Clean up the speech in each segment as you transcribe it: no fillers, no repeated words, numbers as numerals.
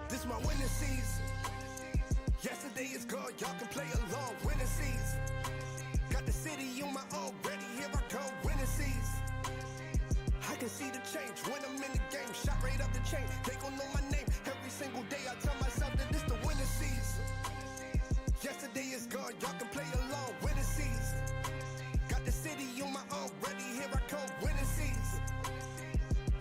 This my winning season. Yesterday is gone, y'all can play along. Winning season. Got the city on my own, ready, here I come. Winning season. I can see the change when I'm in the game. Shot right up the chain, they gon' know my name. Every single day I tell myself that this the winning season. Yesterday is gone, y'all can play along. Winning season. Got the city on my own, ready, here I come. Winning season.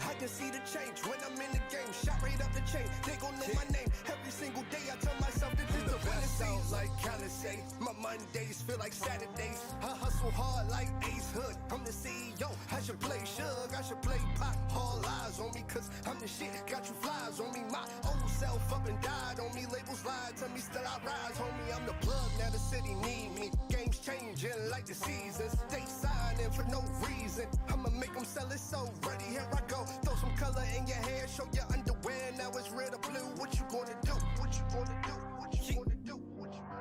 I can see the change when I'm in the game. Shot right up the chain, they gon' know my name. Every single day I tell myself that this the winning season. Like Callis say, my Mondays feel like Saturdays. I hustle hard like Ace Hood. I'm the CEO, I should play Shug, I should play Pop. All eyes on me, cause I'm the shit. Got you flies on me, my old self up and died on me. Labels lied to me, still I rise, homie. I'm the plug, now the city need me. Games changing like the seasons. They signing for no reason. I'ma make them sell it, so ready, here I go. Throw some color in your hair, show your underwear. Now it's red or blue, what you gonna do? What you gonna do? What you gonna do? What you gonna do?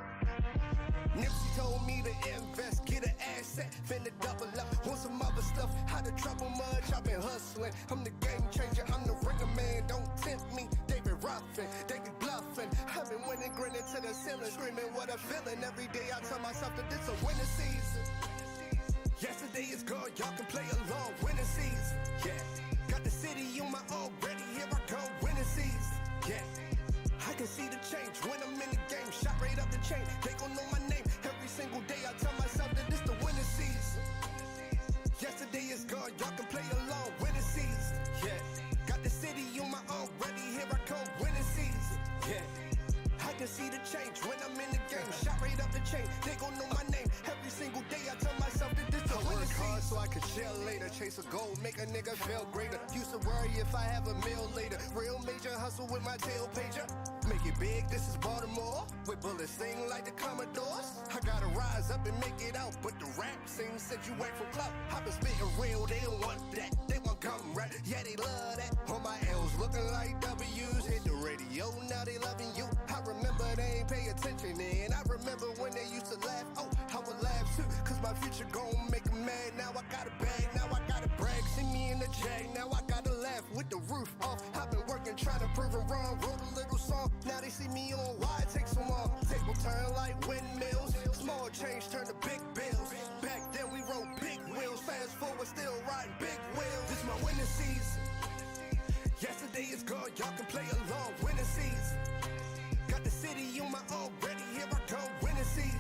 Nipsey told me to invest, get an asset, finna double up. Want some other stuff, how to trouble much, I've been hustling. I'm the game changer, I'm the ringer man, don't tempt me. David Ruffin, David bluffing. I've been winning, grinning to the ceiling, screaming what I'm feeling. Every day I tell myself that this a winning season. Yesterday is gone, y'all can play along. Winning season, yeah. Got the city on my own, ready, here I come. Winning season, yeah. I can see the change when I'm in the game. Shot right up the chain, they gon' know my name. Every single day I tell myself that this the winning season. Yesterday is gone, y'all can play along. Winning season, yeah. Got the city on my own, ready, here I come. Winning season, yeah. I can see the change when I'm in the game. Shot right up the chain, they gon' know my name. Every single day I tell myself that this the winning season. Hard so I could chill later, chase a goal, make a nigga feel greater. Used to worry if I have a meal later. Real major hustle with my tail pager. Make it big, this is Baltimore. With bullets sing like the Commodores. I gotta rise up and make it out, but the rap scene said you wait for clout. I been spitting real, they don't want that. They want come rap, yeah they love that. All my L's looking like W's. Hit the radio, now they loving you. I remember they ain't pay attention and I remember when they used to laugh. Oh, I would laugh too, cause my future gon' make them mad. Now I got a bag, now I gotta brag. See me in the jag, now I gotta laugh with the roof off. I've been working, trying to prove them wrong. Wrote a little song, now they see me on why it takes so long. Table turn like windmills, small change turn to big bills. Back then we rode big wheels, fast forward still riding big wheels. This my winning season. Yesterday is gone, y'all can play along. Winning season. Got the city on my own, ready, here I come. Winning season.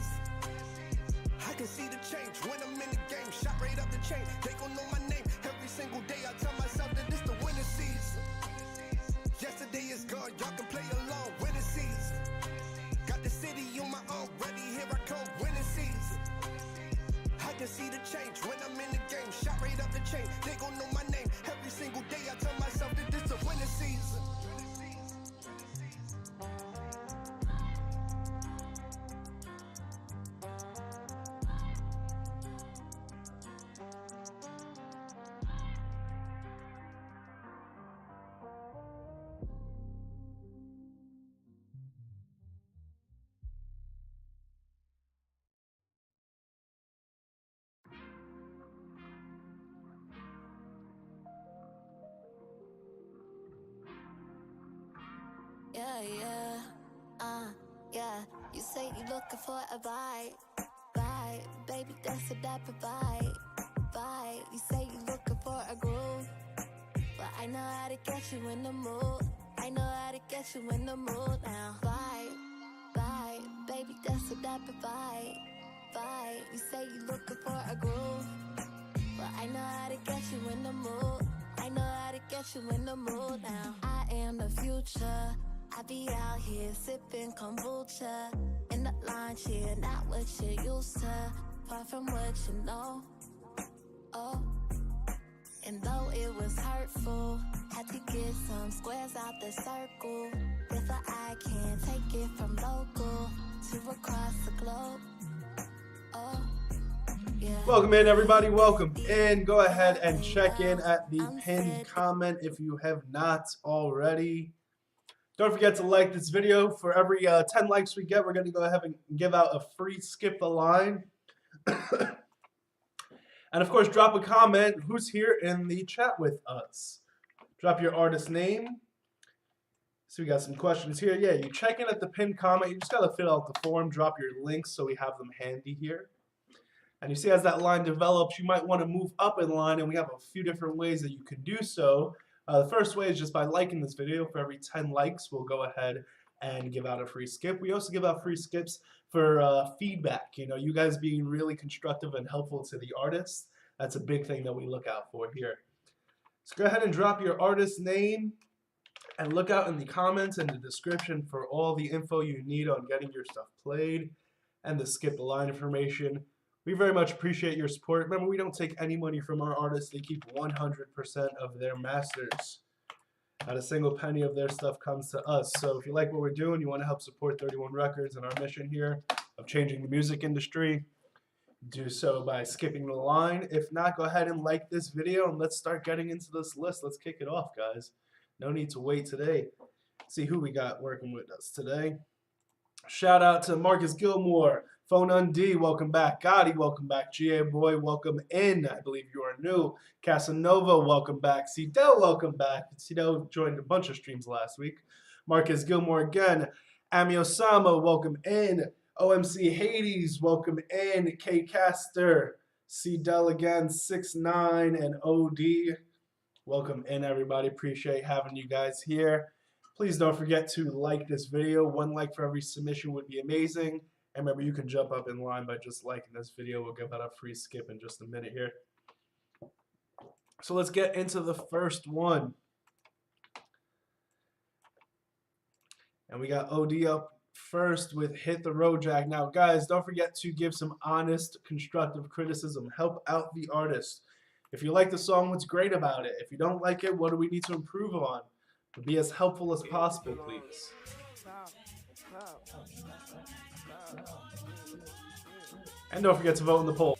I can see the change when I'm in the game. Shot right up the chain, they gon' know my name. Every single day I tell myself that this the winning season. Yesterday is gone, y'all can play along. Winning season. Got the city on my own, ready, here I come. Winning season. I can see the change when I'm in the game. Shot right up the chain, they gon' know my name. Every single day I tell myself that this the winning season. Yeah. You say you looking for a vibe, baby, that's a type of vibe. You say you looking for a groove, but I know how to get you in the mood. I know how to get you in the mood now. Vibe, baby, that's a type of vibe. You say you looking for a groove, but I know how to get you in the mood. I know how to get you in the mood now. I am the future. I be out here sipping kombucha in the lounge here, not what you used to, far from what you know. Oh, and though it was hurtful, had to get some squares out the circle. If I can't take it from local to across the globe. Oh, yeah. Welcome in, everybody. Welcome in. Go ahead and check in at the pinned comment if you have not already. Don't forget to like this video. For every 10 likes we get, we're going to go ahead and give out a free skip the line. And of course, drop a comment. Who's here in the chat with us? Drop your artist name. So we got some questions here. Yeah, you check in at the pinned comment. You just got to fill out the form, drop your links so we have them handy here. And you see as that line develops, you might want to move up in line, and we have a few different ways that you can do so. The first way is just by liking this video. For every 10 likes, we'll go ahead and give out a free skip. We also give out free skips for feedback. You know, you guys being really constructive and helpful to the artists. That's a big thing that we look out for here. So go ahead and drop your artist name and look out in the comments and the description for all the info you need on getting your stuff played and the skip the line information. We very much appreciate your support. Remember, we don't take any money from our artists. They keep 100% of their masters. Not a single penny of their stuff comes to us. So if you like what we're doing, you want to help support 31 Records and our mission here of changing the music industry, do so by skipping the line. If not, go ahead and like this video and let's start getting into this list. Let's kick it off, guys. No need to wait today. See who we got working with us today. Shout out to Marcus Gilmore. Phone Undie, welcome back. Gotti, welcome back. GA Boy, welcome in. I believe you are new. Casanova, welcome back. Cedel, welcome back. Cedel joined a bunch of streams last week. Marcus Gilmore again. Ami Osama, welcome in. OMC Hades, welcome in. K Caster, Cedel again, 6ix9ine, and OD. Welcome in, everybody. Appreciate having you guys here. Please don't forget to like this video. 1 like for every submission would be amazing. And remember, you can jump up in line by just liking this video. We'll give out a free skip in just a minute here. So let's get into the first one. And we got OD up first with Hit the Road Jack. Now, guys, don't forget to give some honest, constructive criticism. Help out the artist. If you like the song, what's great about it? If you don't like it, what do we need to improve on? Be as helpful as possible, please. And don't forget to vote in the poll.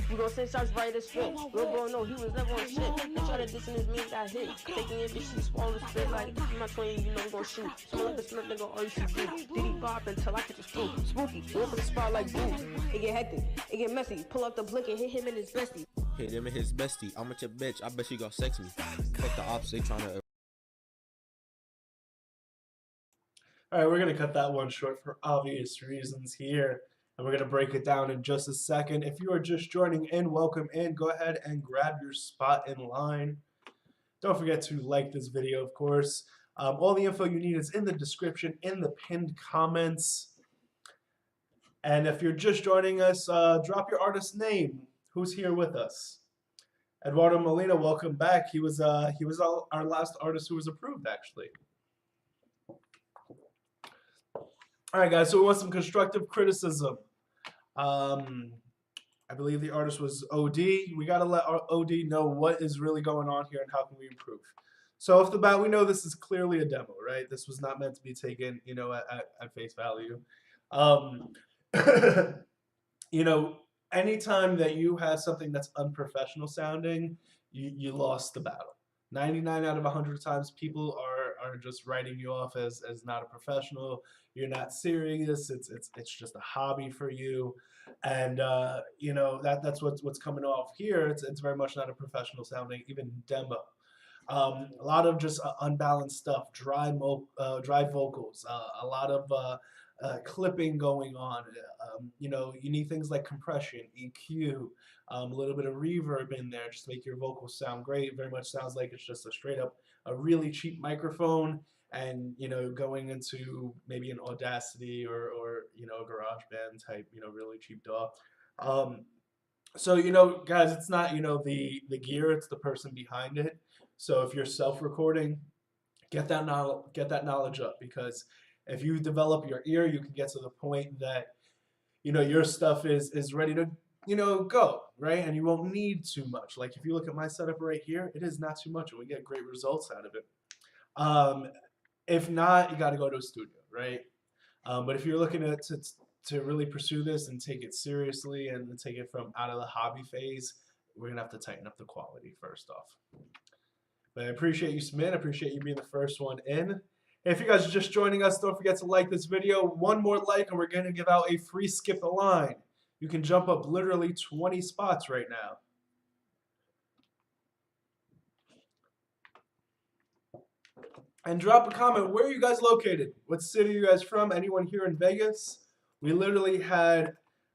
You gon' say shots right as shit. Lil' bro, no, he was never on shit. They try to diss in his man got hit. Taking it, bitch, she swallowed the spit like, you my 20, you know we gon' shoot. Smell like the Smith nigga, RCB. Diddy pop until I catch a screw. Spooky, go for the spot like boo. It get hectic, it get messy. Pull up the blick and hit him in his bestie. Hit him and his bestie. I'm with your bitch. I bet she gon' sex me. Fuck the ops, they tryna. Alright, we're going to cut that one short for obvious reasons here. And we're going to break it down in just a second. If you are just joining in, welcome in. Go ahead and grab your spot in line. Don't forget to like this video, of course. All the info you need is in the description, in the pinned comments. And if you're just joining us, drop your artist name. Who's here with us? Eduardo Molina, welcome back. He was our last artist who was approved, actually. All right, guys, so we want some constructive criticism. I believe the artist was OD. We got to let our OD know what is really going on here and how can we improve. So off the bat, we know this is clearly a demo, right? This was not meant to be taken, you know, at face value. You know, anytime that you have something that's unprofessional sounding, you lost the battle. 99 out of 100 times, people are just writing you off as not a professional. You're not serious. It's just a hobby for you, and you know that's what's coming off here. It's very much not a professional sounding, even demo. A lot of just unbalanced stuff, dry vocals, a lot of clipping going on. You know, you need things like compression, EQ, a little bit of reverb in there just to make your vocals sound great. Very much sounds like it's just a really cheap microphone, and you know, going into maybe an Audacity or you know, a GarageBand type, you know, really cheap DAW. So you know, guys, it's not, you know, the gear, it's the person behind it. So if you're self-recording, get that knowledge up, because if you develop your ear, you can get to the point that, you know, your stuff is ready to, you know, go, right? And you won't need too much. Like if you look at my setup right here, it is not too much, and we get great results out of it. If not, you got to go to a studio, right? But if you're looking to really pursue this and take it seriously and take it from out of the hobby phase, we're gonna have to tighten up the quality first off. But I appreciate you submitting. I appreciate you being the first one in. If you guys are just joining us, don't forget to like this video. One more like, and we're gonna give out a free skip the line. You can jump up literally 20 spots right now. And drop a comment. Where are you guys located? What city are you guys from? Anyone here in Vegas? We literally had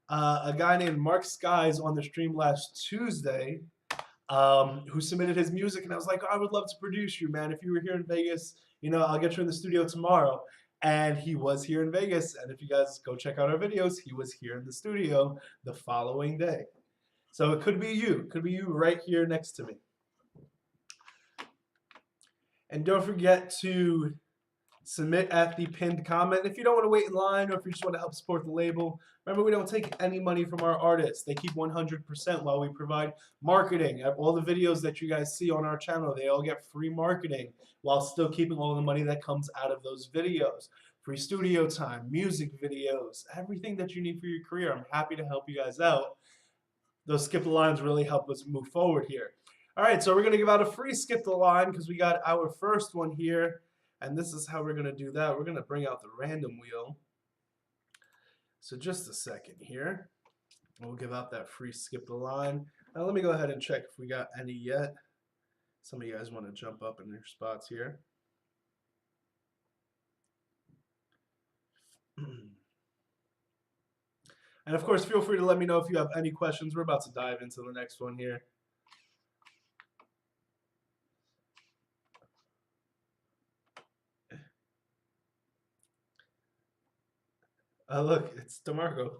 a guy named Mark Skies on the stream last Tuesday who submitted his music, and I was like, oh, I would love to produce you, man. If you were here in Vegas, you know, I'll get you in the studio tomorrow. And he was here in Vegas, and if you guys go check out our videos, he was here in the studio the following day. So it could be you. It could be you right here next to me. And don't forget to submit at the pinned comment. If you don't want to wait in line, or if you just want to help support the label, remember, we don't take any money from our artists. They keep 100% while we provide marketing. All the videos that you guys see on our channel, they all get free marketing while still keeping all the money that comes out of those videos. Free studio time, music videos, everything that you need for your career. I'm happy to help you guys out. Those skip the lines really help us move forward here. All right, so we're going to give out a free skip the line because we got our first one here. And this is how we're going to do that. We're going to bring out the random wheel. So just a second here. We'll give out that free skip the line. Now let me go ahead and check if we got any yet. Some of you guys want to jump up in your spots here. And of course, feel free to let me know if you have any questions. We're about to dive into the next one here. Look, it's DeMarco.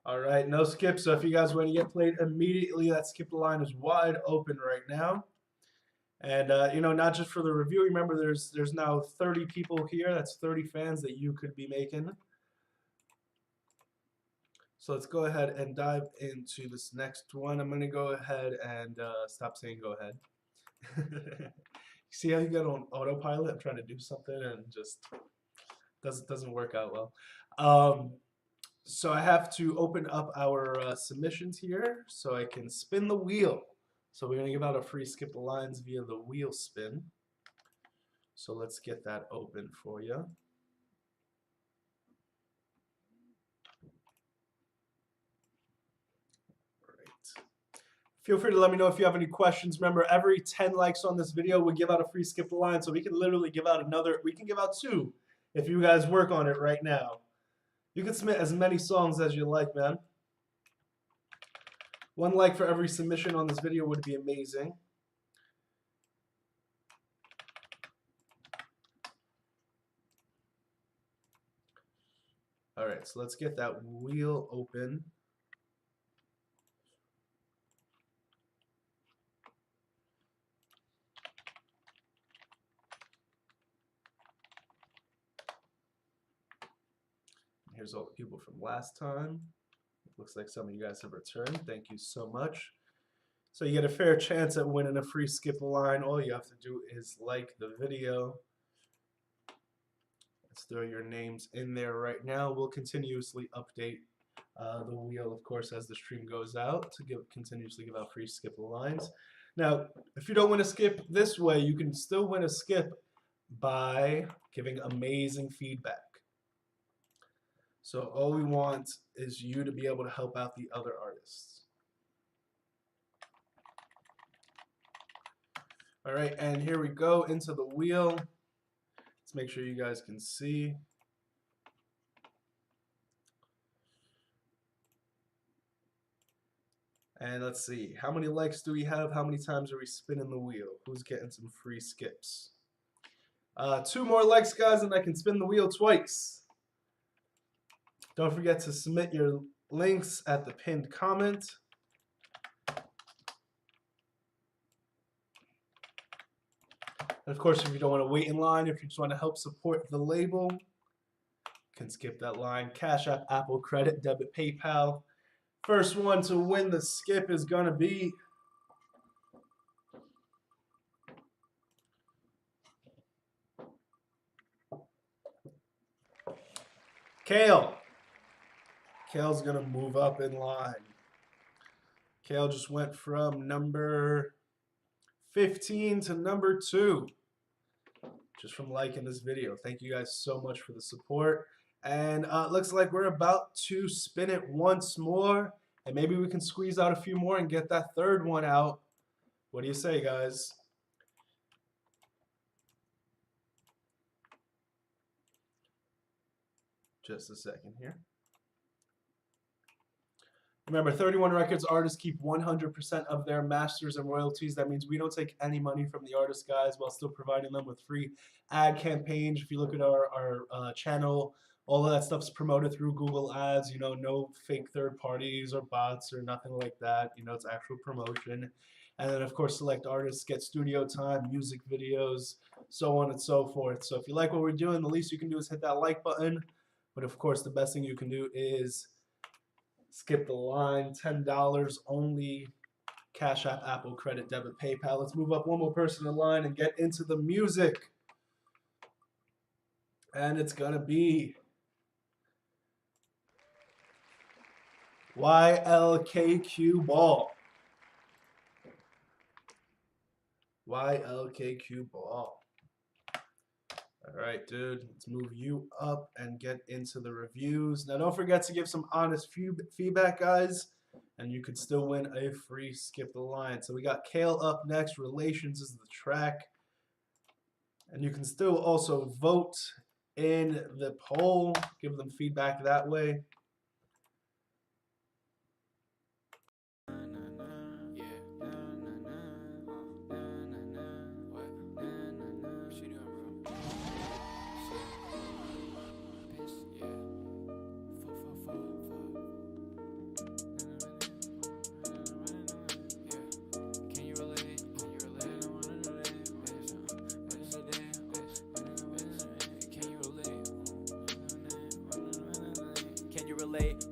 All right, no skip. So if you guys want to get played immediately, that skip the line is wide open right now. And you know, not just for the review. Remember, there's now 30 people here. That's 30 fans that you could be making. So let's go ahead and dive into this next one. I'm gonna go ahead and stop saying go ahead. See how you get on autopilot? I'm trying to do something and just doesn't work out well. So I have to open up our submissions here so I can spin the wheel. So we're going to give out a free skip the lines via the wheel spin. So let's get that open for you. Feel free to let me know if you have any questions. Remember, every 10 likes on this video, we give out a free skip the line. So we can literally give out another, we can give out 2 if you guys work on it right now. You can submit as many songs as you like, man. 1 like for every submission on this video would be amazing. All right, so let's get that wheel open. Here's all the people from last time. Looks like some of you guys have returned. Thank you so much. So you get a fair chance at winning a free skip the line. All you have to do is like the video. Let's throw your names in there right now. We'll continuously update the wheel, of course, as the stream goes out to continuously give out free skip the lines. Now, if you don't win a skip this way, you can still win a skip by giving amazing feedback. So all we want is you to be able to help out the other artists. All right, and here we go into the wheel. Let's make sure you guys can see. And let's see, how many likes do we have? How many times are we spinning the wheel? Who's getting some free skips? 2 more likes, guys, and I can spin the wheel twice. Don't forget to submit your links at the pinned comment. And of course, if you don't want to wait in line, if you just want to help support the label, you can skip that line. Cash App, Apple Credit, Debit, PayPal. First one to win the skip is going to be Kale. Kale's going to move up in line. Kale just went from number 15 to number 2. Just from liking this video. Thank you guys so much for the support. And looks like we're about to spin it once more. And maybe we can squeeze out a few more and get that third one out. What do you say, guys? Just a second here. Remember, 31 Records artists keep 100% of their masters and royalties. That means we don't take any money from the artists, guys, while still providing them with free ad campaigns. If you look at our channel, all of that stuff's promoted through Google Ads. You know, no fake third parties or bots or nothing like that. You know, it's actual promotion. And then, of course, select artists get studio time, music videos, so on and so forth. So if you like what we're doing, the least you can do is hit that like button. But, of course, the best thing you can do is skip the line. $10 only. Cash App, Apple Credit, Debit, PayPal. Let's move up one more person in line and get into the music. And it's going to be YLKQ Ball. YLKQ Ball. All right, dude, let's move you up and get into the reviews. Now, don't forget to give some honest feedback, guys, and you could still win a free skip the line. So we got Kale up next. Relations is the track. And you can still also vote in the poll, give them feedback that way.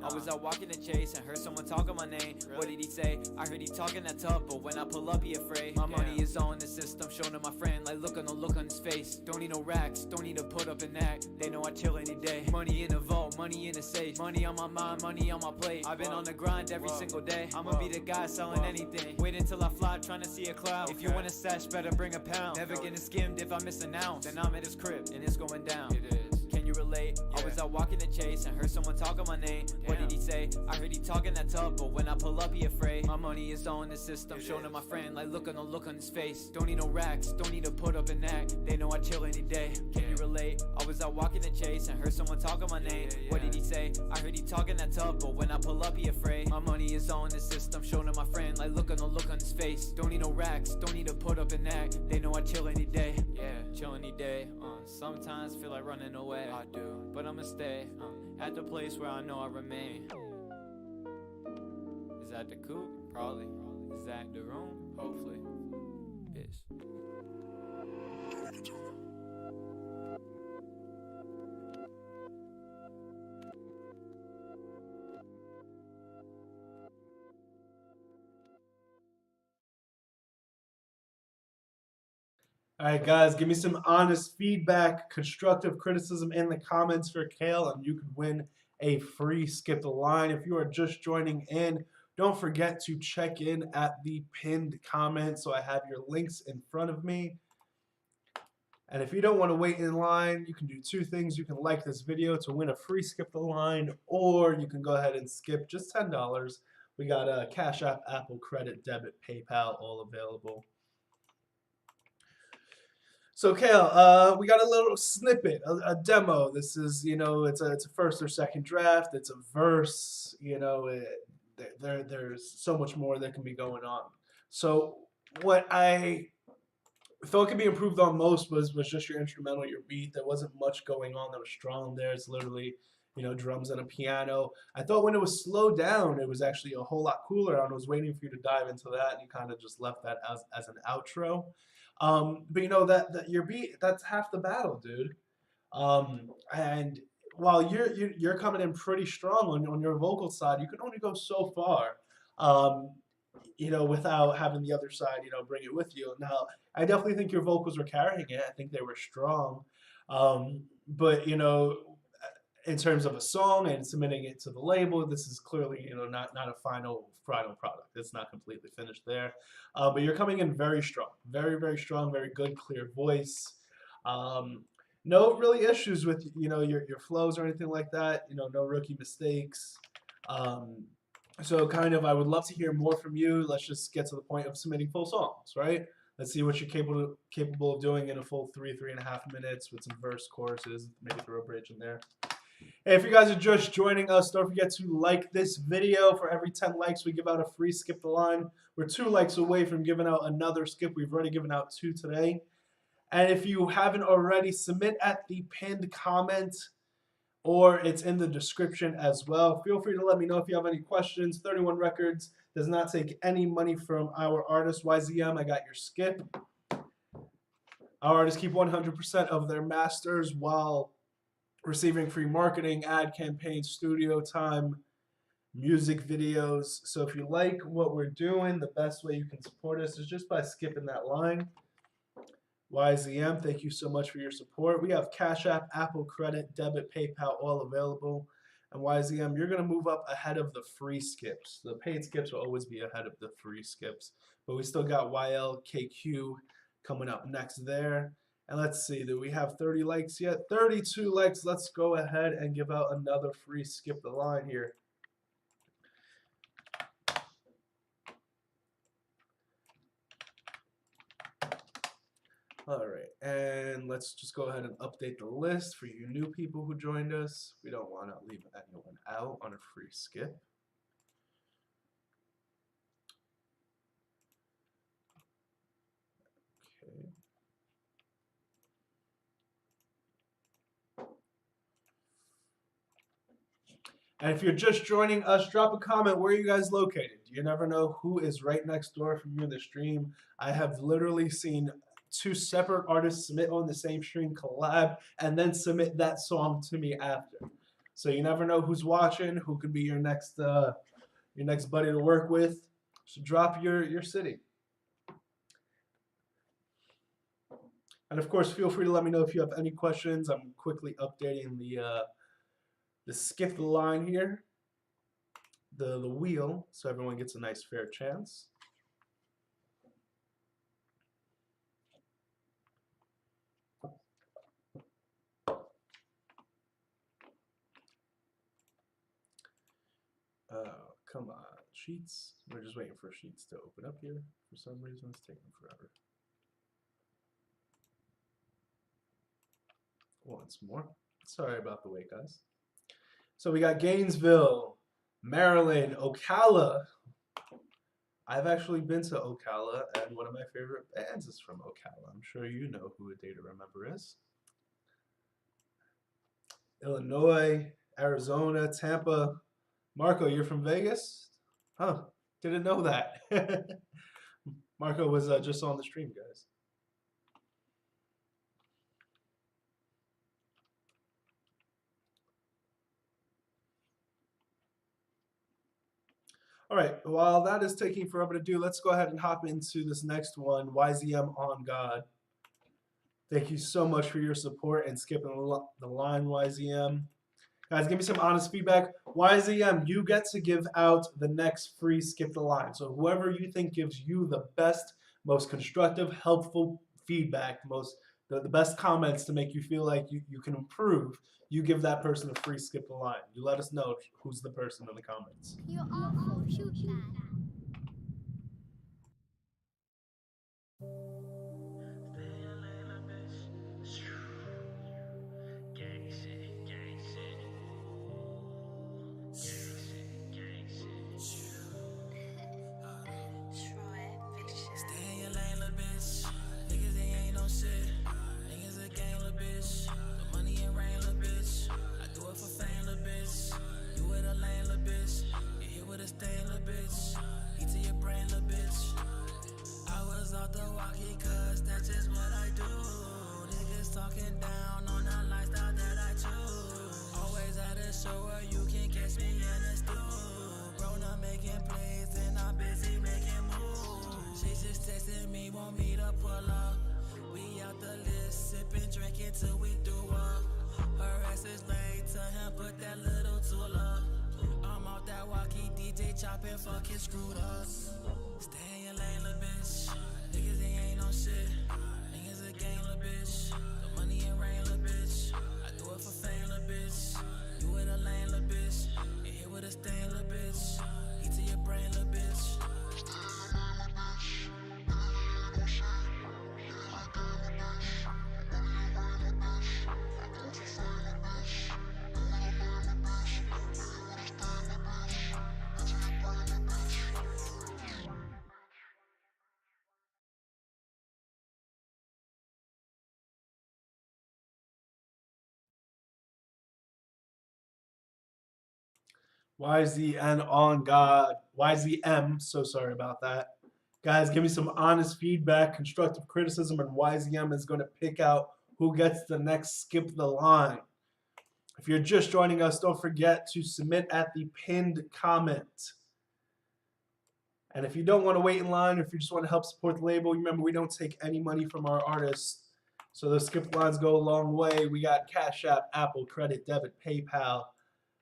I was out walking the chase and heard someone talking my name. What did he say? I heard he talking that tough, but when I pull up he afraid. My money is all in the system, showing to my friend like look on the look on his face. Don't need no racks, don't need to put up an act. They know I chill any day. Money in the vault, money in the safe. Money on my mind, money on my plate. I've been on the grind every single day. I'ma be the guy selling anything. Wait until I fly, trying to see a cloud. If you want a stash, better bring a pound. Never getting skimmed if I miss an ounce. Then I'm at his crib and it's going down. It is. Can you relate? I was out walking the chase and heard someone talking my name. What did he say? I heard he talking that tough, but when I pull up he afraid. My money is all in the system, showing to my friend like look on the look on his face. Don't need no racks, don't need to put up an act. They know I chill any day. Can you relate? I was out walking the chase and heard someone talking my name. What did he say? I heard he talking that tough, but when I pull up he afraid. My money is all in the system, showing to my friend like look on the look on his face. Don't need no racks, don't need to put up an act. They know I chill any day. Yeah, chill any day. Sometimes feel like running away. I do, but I'ma stay at the place where I know I remain. Is that the coupe? Probably. Is that the room? Hopefully. Bitch. All right, guys, give me some honest feedback, constructive criticism in the comments for Kale, and you could win a free skip the line. If you are just joining in, don't forget to check in at the pinned comment so I have your links in front of me. And if you don't want to wait in line, you can do two things. You can like this video to win a free skip the line, or you can go ahead and skip just $10. We got a Cash App, Apple Credit, Debit, PayPal, all available. So Kale, we got a little snippet, a demo. This is, you know, it's a first or second draft. It's a verse. You know, there's so much more that can be going on. So what I felt could be improved on most was just your instrumental, your beat. There wasn't much going on that was strong there. It's literally, you know, drums and a piano. I thought when it was slowed down, it was actually a whole lot cooler. I was waiting for you to dive into that, and you kind of just left that as an outro. But you know that your beat, that's half the battle, dude. And while you're coming in pretty strong on your vocal side, you can only go so far. You know, without having the other side, you know, bring it with you. Now, I definitely think your vocals were carrying it. I think they were strong. But you know, in terms of a song and submitting it to the label. This is clearly, not a final product. It's not completely finished there. But you're coming in very strong, very, very strong, very good, clear voice. No really issues with, your flows or anything like that. No rookie mistakes. So kind of, I would love to hear more from you. Let's just get to the point of submitting full songs, right? Let's see what you're capable of doing in a full 3.5 minutes with some verse choruses, maybe throw a bridge in there. Hey, if you guys are just joining us, don't forget to like this video. For every 10 likes, we give out a free Skip the Line. We're 2 likes away from giving out another skip. We've already given out 2 today. And if you haven't already, submit at the pinned comment, or it's in the description as well. Feel free to let me know if you have any questions. 31 Records does not take any money from our artists. YZM, I got your skip. Our artists keep 100% of their masters while receiving free marketing, ad campaigns, studio time, music videos. So if you like what we're doing, the best way you can support us is just by skipping that line. YZM, thank you so much for your support. We have Cash App, Apple Credit, Debit, PayPal, all available. And YZM, you're going to move up ahead of the free skips. The paid skips will always be ahead of the free skips. But we still got YLKQ coming up next there. And let's see, do we have 30 likes yet? 32 likes. Let's go ahead and give out another free Skip the Line here. All right, and let's just go ahead and update the list for you new people who joined us. We don't want to leave anyone out on a free skip. Okay. And if you're just joining us, drop a comment. Where are you guys located? You never know who is right next door from you in the stream. I have literally seen 2 separate artists submit on the same stream, collab, and then submit that song to me after. So you never know who's watching, who could be your next buddy to work with. So drop your city. And of course, feel free to let me know if you have any questions. I'm quickly updating the Skip the Line here, the wheel, so everyone gets a nice fair chance. Come on, Sheets. We're just waiting for Sheets to open up here. For some reason, it's taking forever. Once more. Sorry about the wait, guys. So we got Gainesville, Maryland, Ocala. I've actually been to Ocala, and one of my favorite bands is from Ocala. I'm sure you know who A Day to Remember is. Illinois, Arizona, Tampa. Marco, you're from Vegas? Huh, didn't know that. Marco was just on the stream, guys. All right, while that is taking forever to do, let's go ahead and hop into this next one, YZM On God. Thank you so much for your support and skipping the line, YZM. Guys, give me some honest feedback. YZM, you get to give out the next free Skip the Line. So whoever you think gives you the best, most constructive, helpful feedback, the best comments to make you feel like you can improve, you give that person a free Skip the Line. You let us know who's the person in the comments. You're awful, shoot that. Talking down on the lifestyle that I choose. Always at a show where you can catch me in the stool. Bro, not making plays and I'm busy making moves. She just texting me, want me to pull up. We out the list, sipping, drinking till we do up. Her ass is late, tell him put that little tool up. I'm out that walkie DJ chopping, fucking screwed up. Stay in your lane, little bitch. Niggas they ain't no shit. Niggas a gang, little bitch. The money and rain, little bitch. I do it for fame, little bitch. You with a lane, little bitch. You hit with a stain, little bitch. Eat to your brain, little bitch. YZN on God. YZM, so sorry about that. Guys, give me some honest feedback, constructive criticism, and YZM is going to pick out who gets the next skip the line. If you're just joining us, don't forget to submit at the pinned comment. And if you don't want to wait in line, if you just want to help support the label, remember we don't take any money from our artists. So those skip lines go a long way. We got Cash App, Apple, Credit, Debit, PayPal,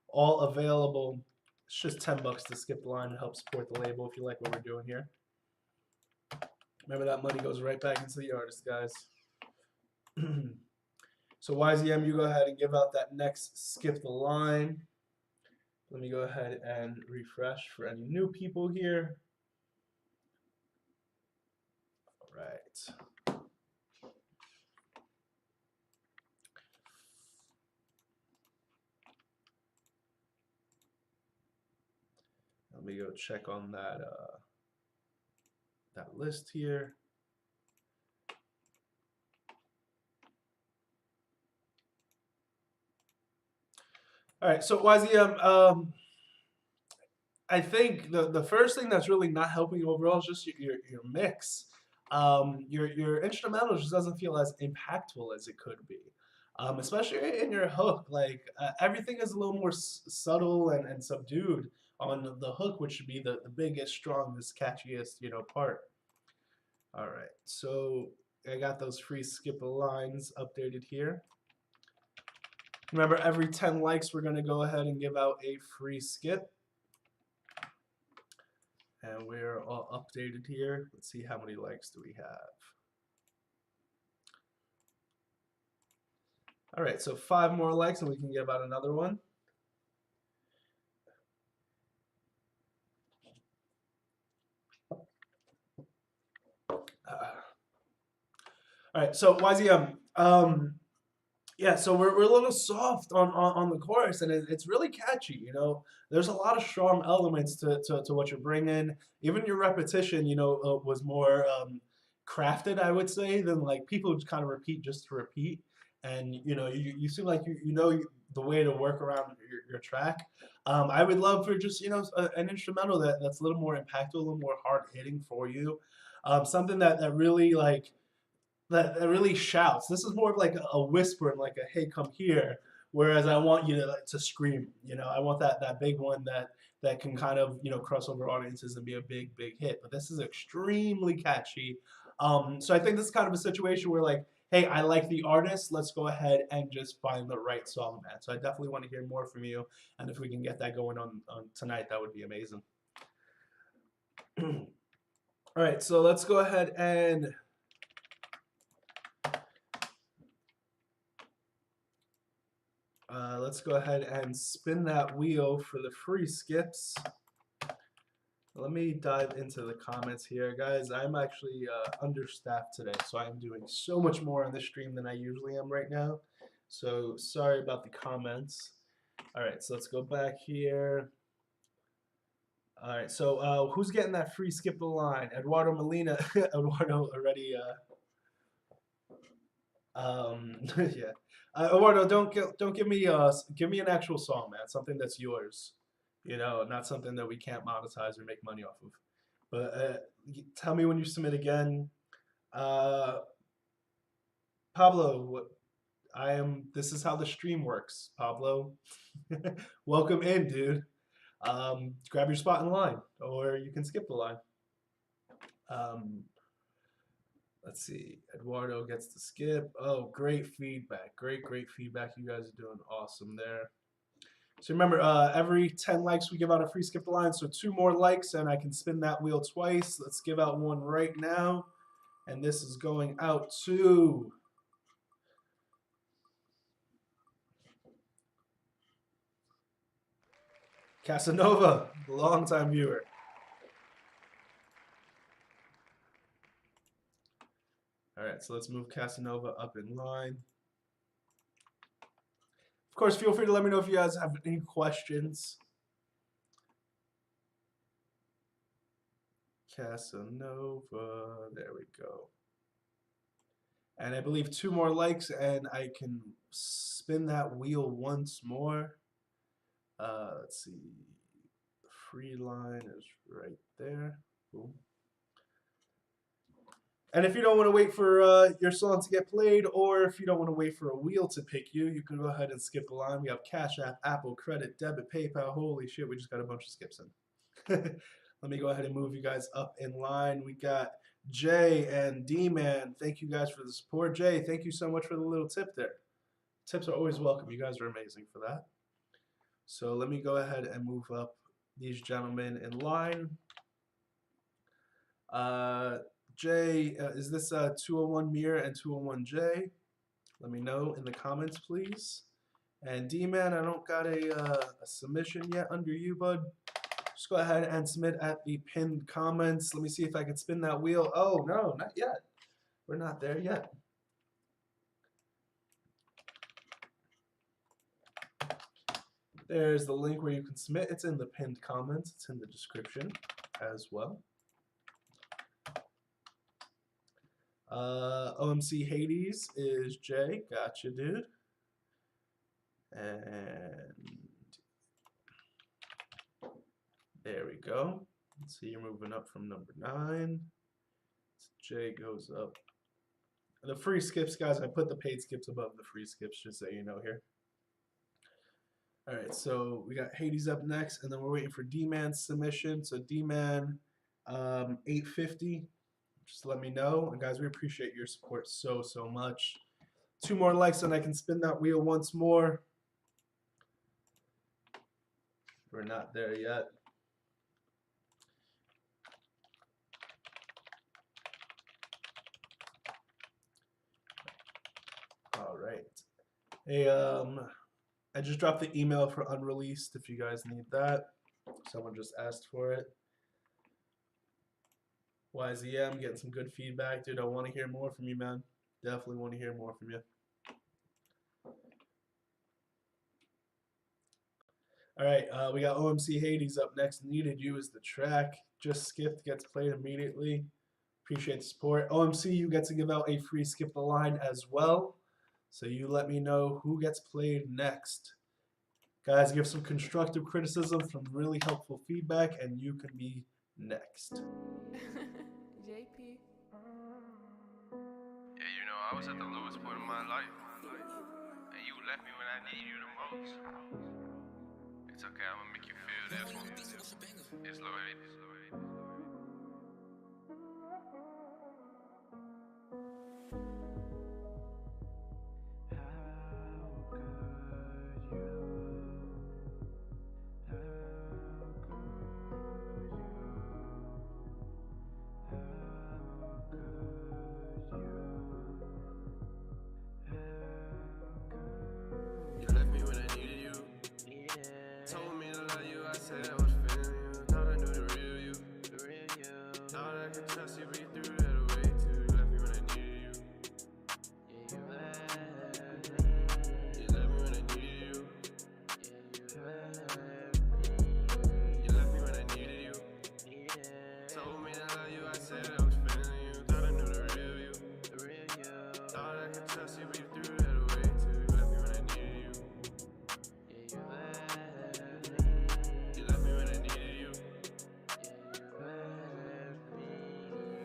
all available. It's just $10 to skip the line and help support the label if you like what we're doing here. Remember that money goes right back into the artist, guys. So YZM, you go ahead and give out that next skip the line. Let me go ahead and refresh for any new people here. All right. Let me go check on that that list here. All right, so YZM, I think the first thing that's really not helping you overall is just your mix. Your instrumental just doesn't feel as impactful as it could be, especially in your hook. Like everything is a little more subtle and subdued on the hook, which should be the biggest, strongest, catchiest, part. All right, so I got those free skip lines updated here. Remember, every 10 likes, we're going to go ahead and give out a free skip. And we're all updated here. Let's see how many likes do we have. All right, so 5 more likes and we can give out another one. All right, so YZM, yeah, so we're a little soft on the chorus, and it's really catchy. There's a lot of strong elements to what you're bringing. Even your repetition, was more crafted, I would say, than like people just kind of repeat just to repeat. And you seem like you know the way to work around your track. I would love for just an instrumental that's a little more impactful, a little more hard hitting for you, something that really like. That really shouts. This is more of like a whisper and like a hey, come here. Whereas I want you to scream. I want that big one that can kind of cross over audiences and be a big hit. But this is extremely catchy. So I think this is kind of a situation where like, hey, I like the artist. Let's go ahead and just find the right song, man. So I definitely want to hear more from you. And if we can get that going on tonight, that would be amazing. All right, so let's go ahead and spin that wheel for the free skips. Let me dive into the comments here, guys. I'm actually understaffed today, so I'm doing so much more on this stream than I usually am right now. So sorry about the comments. All right, so let's go back here. All right, so who's getting that free skip the line? Eduardo Molina. Eduardo already. Yeah. Eduardo, don't give me an actual song, man. Something that's yours, not something that we can't monetize or make money off of. But tell me when you submit again. Pablo, this is how the stream works, Pablo. Welcome in, dude. Grab your spot in line, or you can skip the line. Let's see. Eduardo gets to skip. Oh, great feedback. Great feedback. You guys are doing awesome there. So remember, every 10 likes we give out a free skip the line. So 2 more likes and I can spin that wheel twice. Let's give out one right now. And this is going out to Casanova, longtime viewer. All right, so let's move Casanova up in line. Of course, feel free to let me know if you guys have any questions. Casanova, there we go. And I believe 2 more likes and I can spin that wheel once more. Let's see, the free line is right there. Boom. And if you don't want to wait for your song to get played, or if you don't want to wait for a wheel to pick you, you can go ahead and skip the line. We have Cash App, Apple, Credit, Debit, PayPal. Holy shit, we just got a bunch of skips in. Let me go ahead and move you guys up in line. We got Jay and D-Man. Thank you guys for the support. Jay, thank you so much for the little tip there. Tips are always welcome. You guys are amazing for that. So let me go ahead and move up these gentlemen in line. Jay, is this 201 Mir and 201 Jay? Let me know in the comments, please. And D-Man, I don't got a submission yet under you, bud. Just go ahead and submit at the pinned comments. Let me see if I can spin that wheel. Oh, no, not yet. We're not there yet. There's the link where you can submit. It's in the pinned comments. It's in the description as well. OMC Hades is Jay. Gotcha, dude. And there we go. Let's see, you're moving up from number 9. So Jay goes up. The free skips, guys, I put the paid skips above the free skips, just so you know here. All right, so we got Hades up next, and then we're waiting for D-Man's submission. So D-Man, 850. Just let me know. And guys, we appreciate your support so much. 2 more likes, and I can spin that wheel once more. We're not there yet. All right. Hey, I just dropped the email for unreleased if you guys need that. Someone just asked for it. YZM, getting some good feedback. Dude, I want to hear more from you, man. Definitely want to hear more from you. All right, we got OMC Hades up next. Needed You is the track. Just skipped, gets played immediately. Appreciate the support. OMC, you get to give out a free skip the line as well. So you let me know who gets played next. Guys, give some constructive criticism, some really helpful feedback, and you can be next. JP. Yeah, you know, I was at the lowest point of my life. And you left me when I needed you the most. It's okay, I'm gonna make you feel this one. It's low 80s.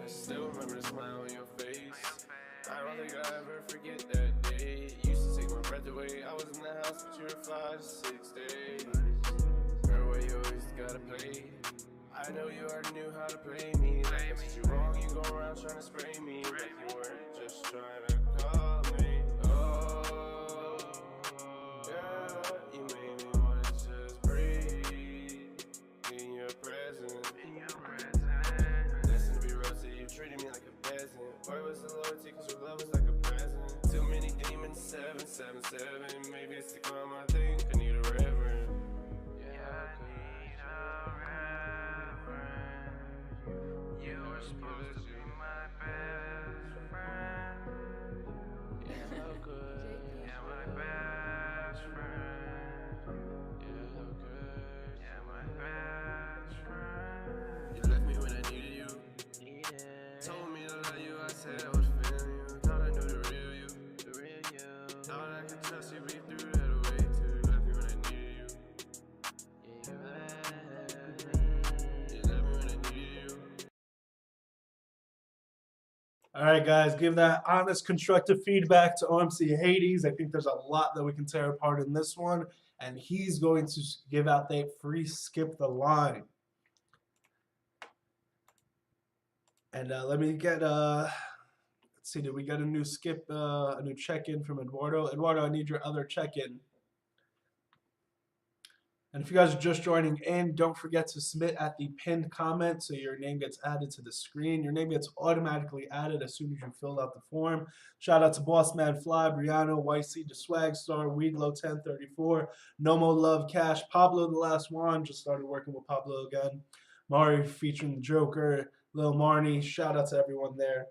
Still remember the smile on your face. I don't think I'll ever forget that day. You used to take my breath away. I was in the house, but you were 5 to 6 days. Remember where you always gotta play. I know you already knew how to play me. Like, I said you wrong, you go around trying to spray me. Like you Where was the loyalty? Cause your love is like a present. Too many demons, 777. Maybe it's the crime I think. I need a reverend. Yeah, I need a reverend. You were supposed to be my best friend. Yeah, so good. Yeah, my best friend. Yeah, so good. Yeah, my best friend. You left me when I needed you. Told me to love you, I said I was feeling you. Thought I knew the real you. Thought I could trust you, but you threw that away too. You left me when I needed you. You left me when I needed you. All right, guys, give that honest, constructive feedback to OMC Hades. I think there's a lot that we can tear apart in this one, and he's going to give out that free skip the line. And let me get let's see, did we get a new a new check-in from Eduardo? Eduardo, I need your other check-in. And if you guys are just joining in, don't forget to submit at the pinned comment so your name gets added to the screen. Your name gets automatically added as soon as you fill out the form. Shout out to Bossman Fly, Briano, YC, The Swag Star, Weedlow 1034, Nomo Love Cash, Pablo the Last One. Just started working with Pablo again. Mari featuring the Joker, Lil Marnie. Shout out to everyone there.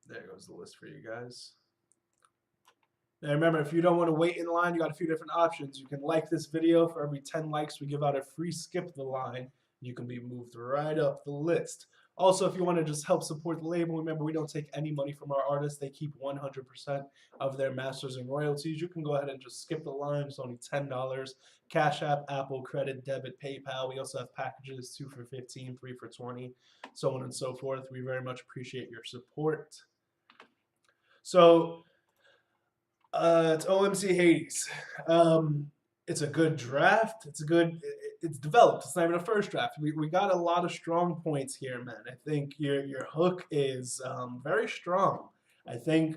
There goes the list for you guys. Now remember, if you don't want to wait in line, you got a few different options. You can like this video. For every 10 likes, we give out a free skip the line. You can be moved right up the list. Also, if you want to just help support the label, remember we don't take any money from our artists. They keep 100% of their masters and royalties. You can go ahead and just skip the line. It's only $10. Cash App, Apple, Credit, Debit, PayPal. We also have packages, 2 for $15, 3 for $20, so on and so forth. We very much appreciate your support. So it's OMC Hades. It's a good draft. It's developed. It's not even a first draft. We got a lot of strong points here, man. I think your hook is very strong. I think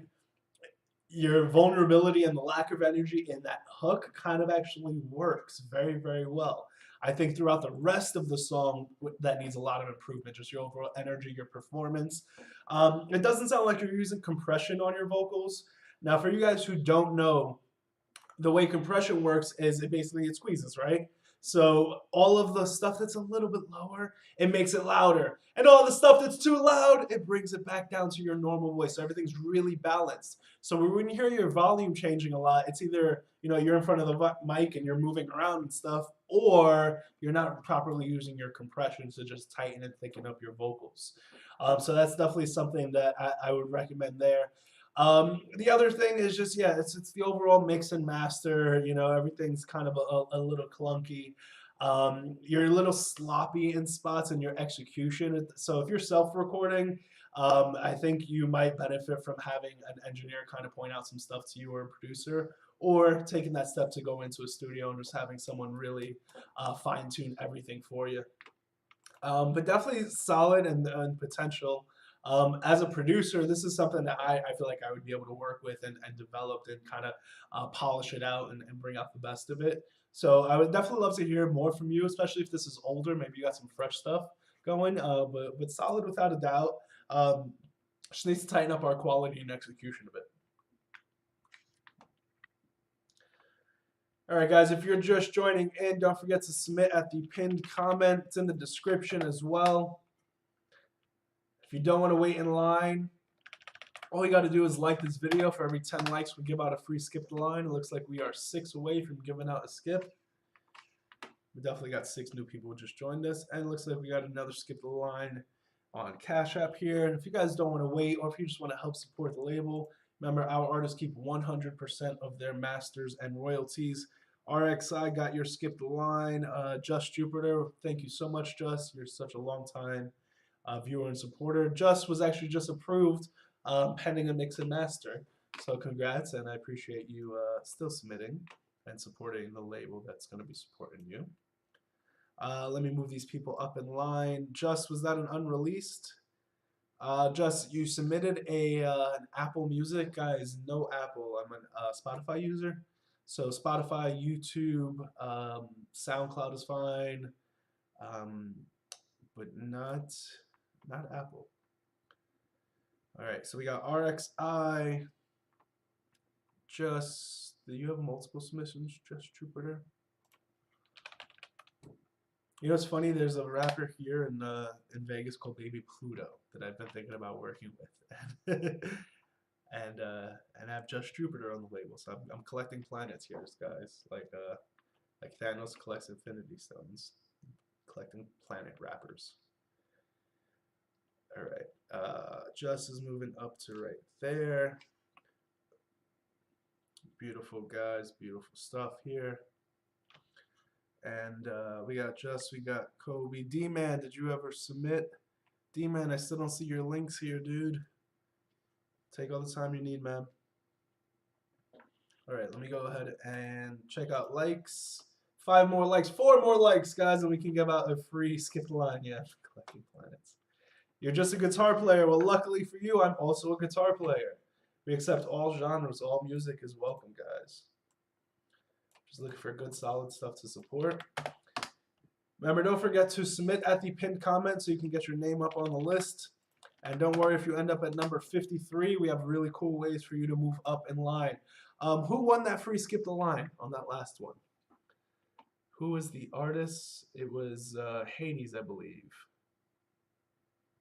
your vulnerability and the lack of energy in that hook kind of actually works very, very well. I think throughout the rest of the song, that needs a lot of improvement, just your overall energy, your performance. It doesn't sound like you're using compression on your vocals. Now, for you guys who don't know, the way compression works is it squeezes, right? So all of the stuff that's a little bit lower, it makes it louder. And all the stuff that's too loud, it brings it back down to your normal voice. So everything's really balanced. So when you hear your volume changing a lot, it's either, you're in front of the mic and you're moving around and stuff, or you're not properly using your compression to just tighten and thicken up your vocals. So that's definitely something that I would recommend there. The other thing is just, it's the overall mix and master. Everything's kind of a little clunky. You're a little sloppy in spots in your execution. So if you're self-recording, I think you might benefit from having an engineer kind of point out some stuff to you, or a producer, or taking that step to go into a studio and just having someone really fine-tune everything for you. But definitely solid and potential. As a producer, this is something that I feel like I would be able to work with and develop and kind of polish it out and bring out the best of it. So I would definitely love to hear more from you, especially if this is older. Maybe you got some fresh stuff going, but solid without a doubt. Just needs to tighten up our quality and execution a bit. All right, guys, if you're just joining in, don't forget to submit at the pinned comment. It's in the description as well. If you don't want to wait in line, all you got to do is like this video. For every 10 likes, we give out a free skip the line. It looks like we are 6 away from giving out a skip. We definitely got 6 new people who just joined us. And it looks like we got another skip the line on Cash App here. And if you guys don't want to wait, or if you just want to help support the label, remember, our artists keep 100% of their masters and royalties. RXI got your skip the line. Just Jupiter, thank you so much, Just. You're such a long time viewer and supporter. Just was actually just approved pending a mix and master. So congrats, and I appreciate you still submitting and supporting the label that's going to be supporting you. Let me move these people up in line. Just, was that an unreleased? Just, you submitted an Apple Music. Guys, no Apple. I'm a Spotify user. So Spotify, YouTube, SoundCloud is fine, but not Apple. All right, so we got RXI. Just, do you have multiple submissions, Just Jupiter? You know, it's funny. There's a rapper here in Vegas called Baby Pluto that I've been thinking about working with, and I have Just Jupiter on the label. So I'm collecting planets here, guys. Like Thanos collects Infinity Stones, collecting planet rappers. All right, Just is moving up to right there. Beautiful guys, beautiful stuff here. And we got Kobe. D-Man, did you ever submit? D-Man, I still don't see your links here, dude. Take all the time you need, man. All right, let me go ahead and check out likes. 5 more likes, 4 more likes, guys, and we can give out a free skip the line. Yeah, collecting planets. You're just a guitar player. Well, luckily for you, I'm also a guitar player. We accept all genres. All music is welcome, guys. Just looking for good, solid stuff to support. Remember, don't forget to submit at the pinned comment so you can get your name up on the list. And don't worry if you end up at number 53. We have really cool ways for you to move up in line. Who won that free skip the line on that last one? Who was the artist? It was Hades, I believe.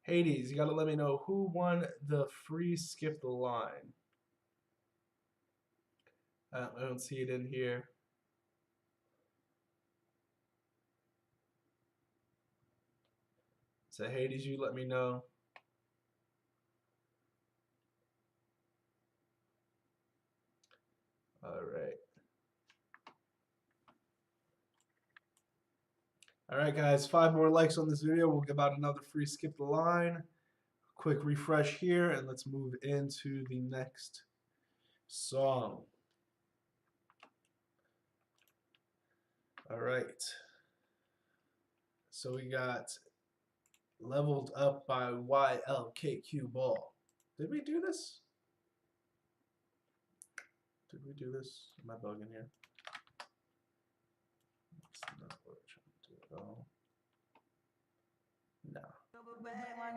Hades, you got to let me know who won the free skip the line. I don't see it in here. So Hades, you let me know. All right. All right, guys, 5 more likes on this video. We'll give out another free skip the line. Quick refresh here, and let's move into the next song. All right. So we got Leveled Up by YLKQ Ball. Did we do this? Did we do this? Am I bugging here? That's not what we're trying to do at all. No.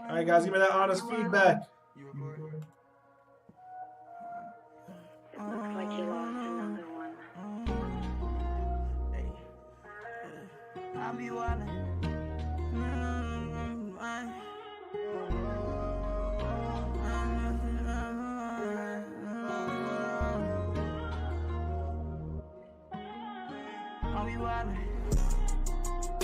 All right, guys, give me that honest feedback. It looks like you lost another one. I'll be wildin'. I'll be wildin'.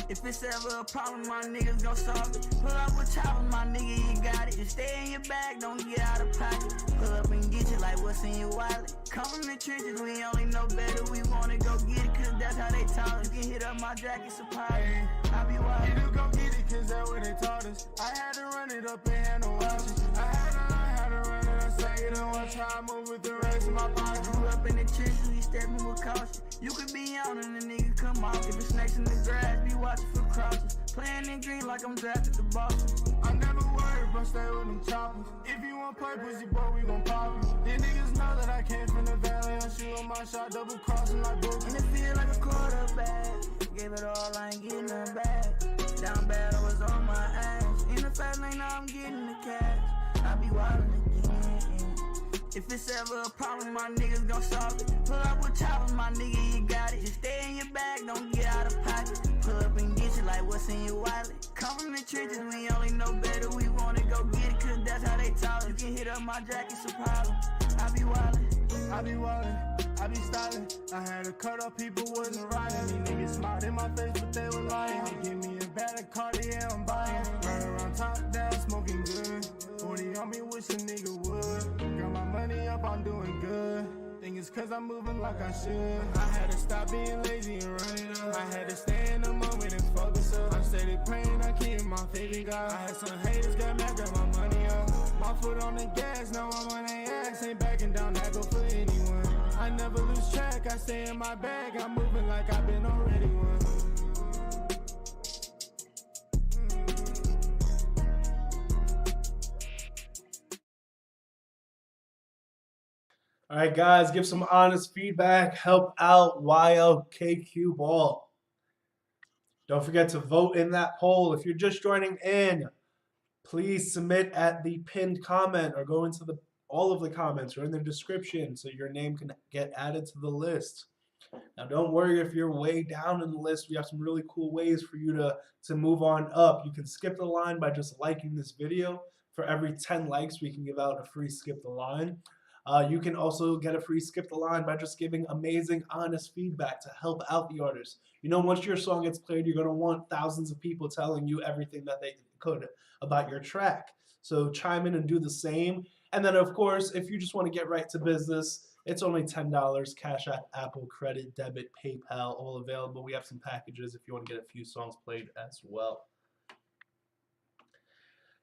If it's ever a problem, my niggas gon' solve it. Pull up with choppers, my nigga, you got it. Just stay in your bag, don't get out of pocket. Pull up and get you like what's in your wallet. Come from the trenches, we only know better. We wanna go get it, cause that's how they taught us. You can hit up my jacket, surprise. I be wild. You go get it, cause that's what they taught us. I had to run it up and handle watches. I had to learn how to run it up, say it and watch how I move with the rest of my pocket. Grew up in the trenches, we stepping with caution. You could be on and the nigga come off. If it's snakes in the grass, be watching for crosses. Playing in green like I'm drafted to Boston. I never worry, but stay with them choppers. If you want play pussy, boy, we gon' pop you. These niggas know that I came from the valley. I'm shooting my shot, double crossing like boogie. And it feel like a quarterback. Gave it all, I ain't getting nothing back. Down bad, I was on my ass. In the fast lane, now I'm getting the cash. I be wildin' again. If it's ever a problem, my niggas gon' solve it. Pull up with choppers, my nigga, you got it. Just stay in your bag, don't get out of pocket. Pull up and get you like what's in your wallet. Come from the trenches, we only know better. We wanna go get it, cause that's how they taught us. You can hit up my jacket, it's a problem. I be wildin'. I be wildin', I be styling. I had to cut off people wasn't riding. These niggas smiled in my face, but they were lying. They give me a better Cartier, I'm buying. Run around top down, smoking good. 40 on me, wish a nigga would. Got my money up, I'm doing good. Think it's cause I'm moving like I should. I had to stop being lazy and run it up. I had to stay in the moment and focus up. I'm steady praying, I keep my faith in God. I had some haters, got mad, got my money up. My foot on the gas, now I'm on their ass. Ain't backing down, I go for anyone. I never lose track, I stay in my bag. I'm moving like I've been already one. All right, guys, give some honest feedback. Help out YLKQ Ball. Don't forget to vote in that poll. If you're just joining in, please submit at the pinned comment or go into all of the comments or in the description so your name can get added to the list. Now, don't worry if you're way down in the list. We have some really cool ways for you to move on up. You can skip the line by just liking this video. For every 10 likes, we can give out a free skip the line. You can also get a free skip the line by just giving amazing, honest feedback to help out the artist. You know, once your song gets played, you're going to want thousands of people telling you everything that they could about your track. So chime in and do the same. And then, of course, if you just want to get right to business, it's only $10. Cash App, Apple, Credit, Debit, PayPal, all available. We have some packages if you want to get a few songs played as well.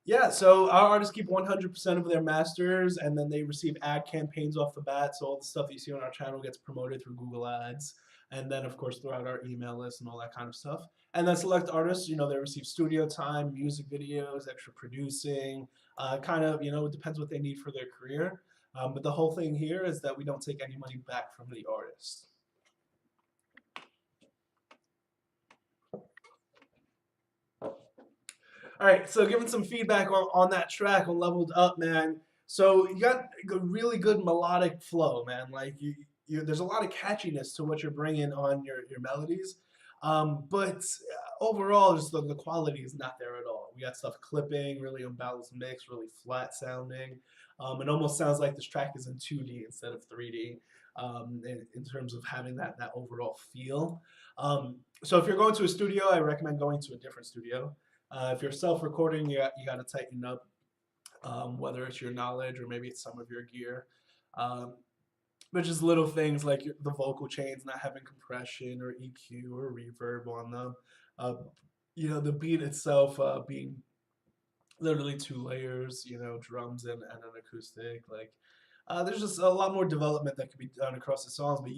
Yeah, so our artists keep 100% of their masters, and then they receive ad campaigns off the bat. So all the stuff that you see on our channel gets promoted through Google Ads, and then of course throughout our email list and all that kind of stuff. And then select artists, you know, they receive studio time, music videos, extra producing, kind of, you know, it depends what they need for their career. But the whole thing here is that we don't take any money back from the artist. All right, so giving some feedback on that track on Leveled Up, man. So you got a really good melodic flow, man. Like there's a lot of catchiness to what you're bringing on your melodies. But overall, just the quality is not there at all. We got stuff clipping, really unbalanced mix, really flat sounding. It almost sounds like this track is in 2D instead of 3D in terms of having that overall feel. So if you're going to a studio, I recommend going to a different studio. If you're self-recording, you got to tighten up, whether it's your knowledge or maybe it's some of your gear. But just little things like the vocal chains not having compression or EQ or reverb on them. You know, the beat itself being literally 2 layers, you know, drums and an acoustic. Like, there's just a lot more development that could be done across the songs. But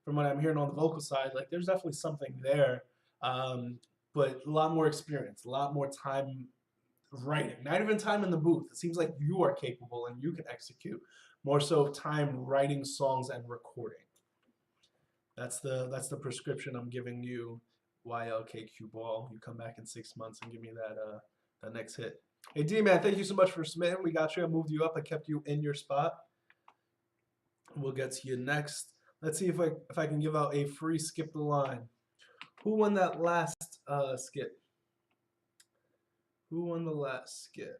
from what I'm hearing on the vocal side, like there's definitely something there. But a lot more experience, a lot more time writing, not even time in the booth. It seems like you are capable and you can execute. More so time writing songs and recording. That's the prescription I'm giving you, YLKQ Ball. You come back in 6 months and give me that next hit. Hey D man, thank you so much for submitting. We got you. I moved you up. I kept you in your spot. We'll get to you next. Let's see if I can give out a free skip the line. Who won that last skip? Who won the last skip?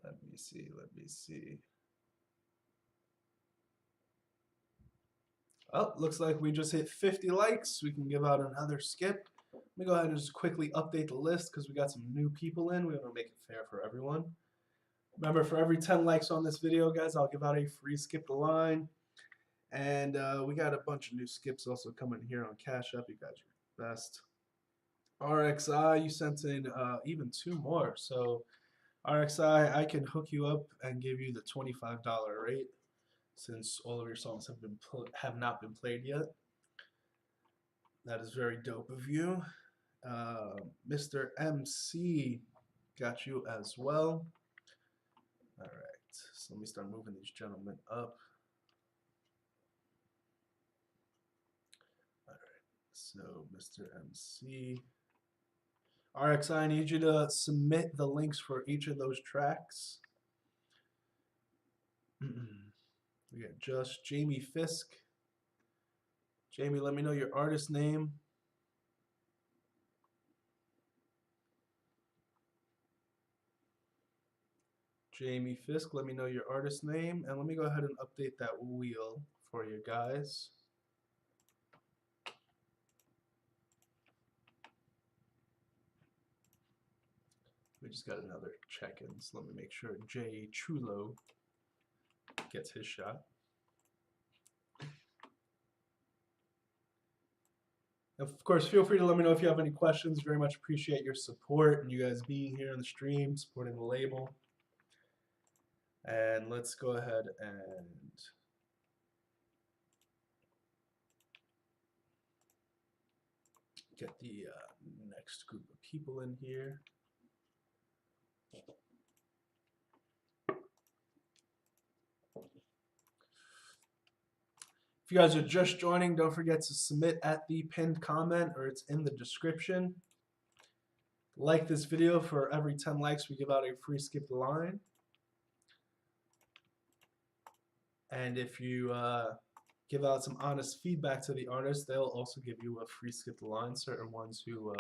Let me see. Oh, looks like we just hit 50 likes. We can give out another skip. Let me go ahead and just quickly update the list because we got some new people in. We want to make it fair for everyone. Remember, for every 10 likes on this video, guys, I'll give out a free skip the line. And we got a bunch of new skips also coming here on Cash App. You guys are the best. RXI, you sent in even 2 more. So RXI, I can hook you up and give you the $25 rate since all of your songs have not been played yet. That is very dope of you. Mr. MC got you as well. All right, so let me start moving these gentlemen up. All right, so Mr. MC. RXI, I need you to submit the links for each of those tracks. We got just Jamie Fisk. Jamie, let me know your artist name. Jamie Fisk, let me know your artist name. And let me go ahead and update that wheel for you guys. We just got another check-in, so let me make sure Jay Chulo gets his shot. Of course, feel free to let me know if you have any questions. Very much appreciate your support and you guys being here on the stream, supporting the label. And let's go ahead and get the next group of people in here. If you guys are just joining, don't forget to submit at the pinned comment, or it's in the description. Like this video. For every 10 likes, we give out a free skip the line. And if you give out some honest feedback to the artist, they'll also give you a free skip the line. Certain ones who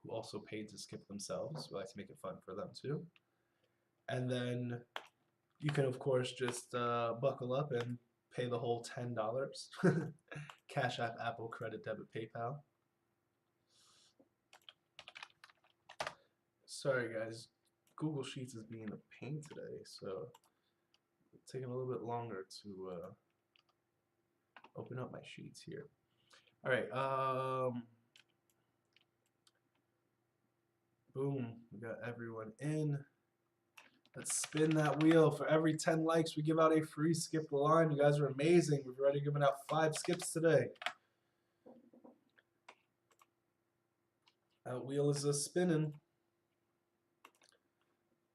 also paid to skip themselves. We like to make it fun for them too. And then you can, of course, just buckle up and pay the whole $10. Cash App, Apple, Credit, Debit, PayPal. Sorry guys, Google Sheets is being a pain today, so it's taking a little bit longer to open up my sheets here. All right, boom, we got everyone in. Let's spin that wheel. For every 10 likes, we give out a free skip the line. You guys are amazing. We've already given out 5 skips today. That wheel is a spinning.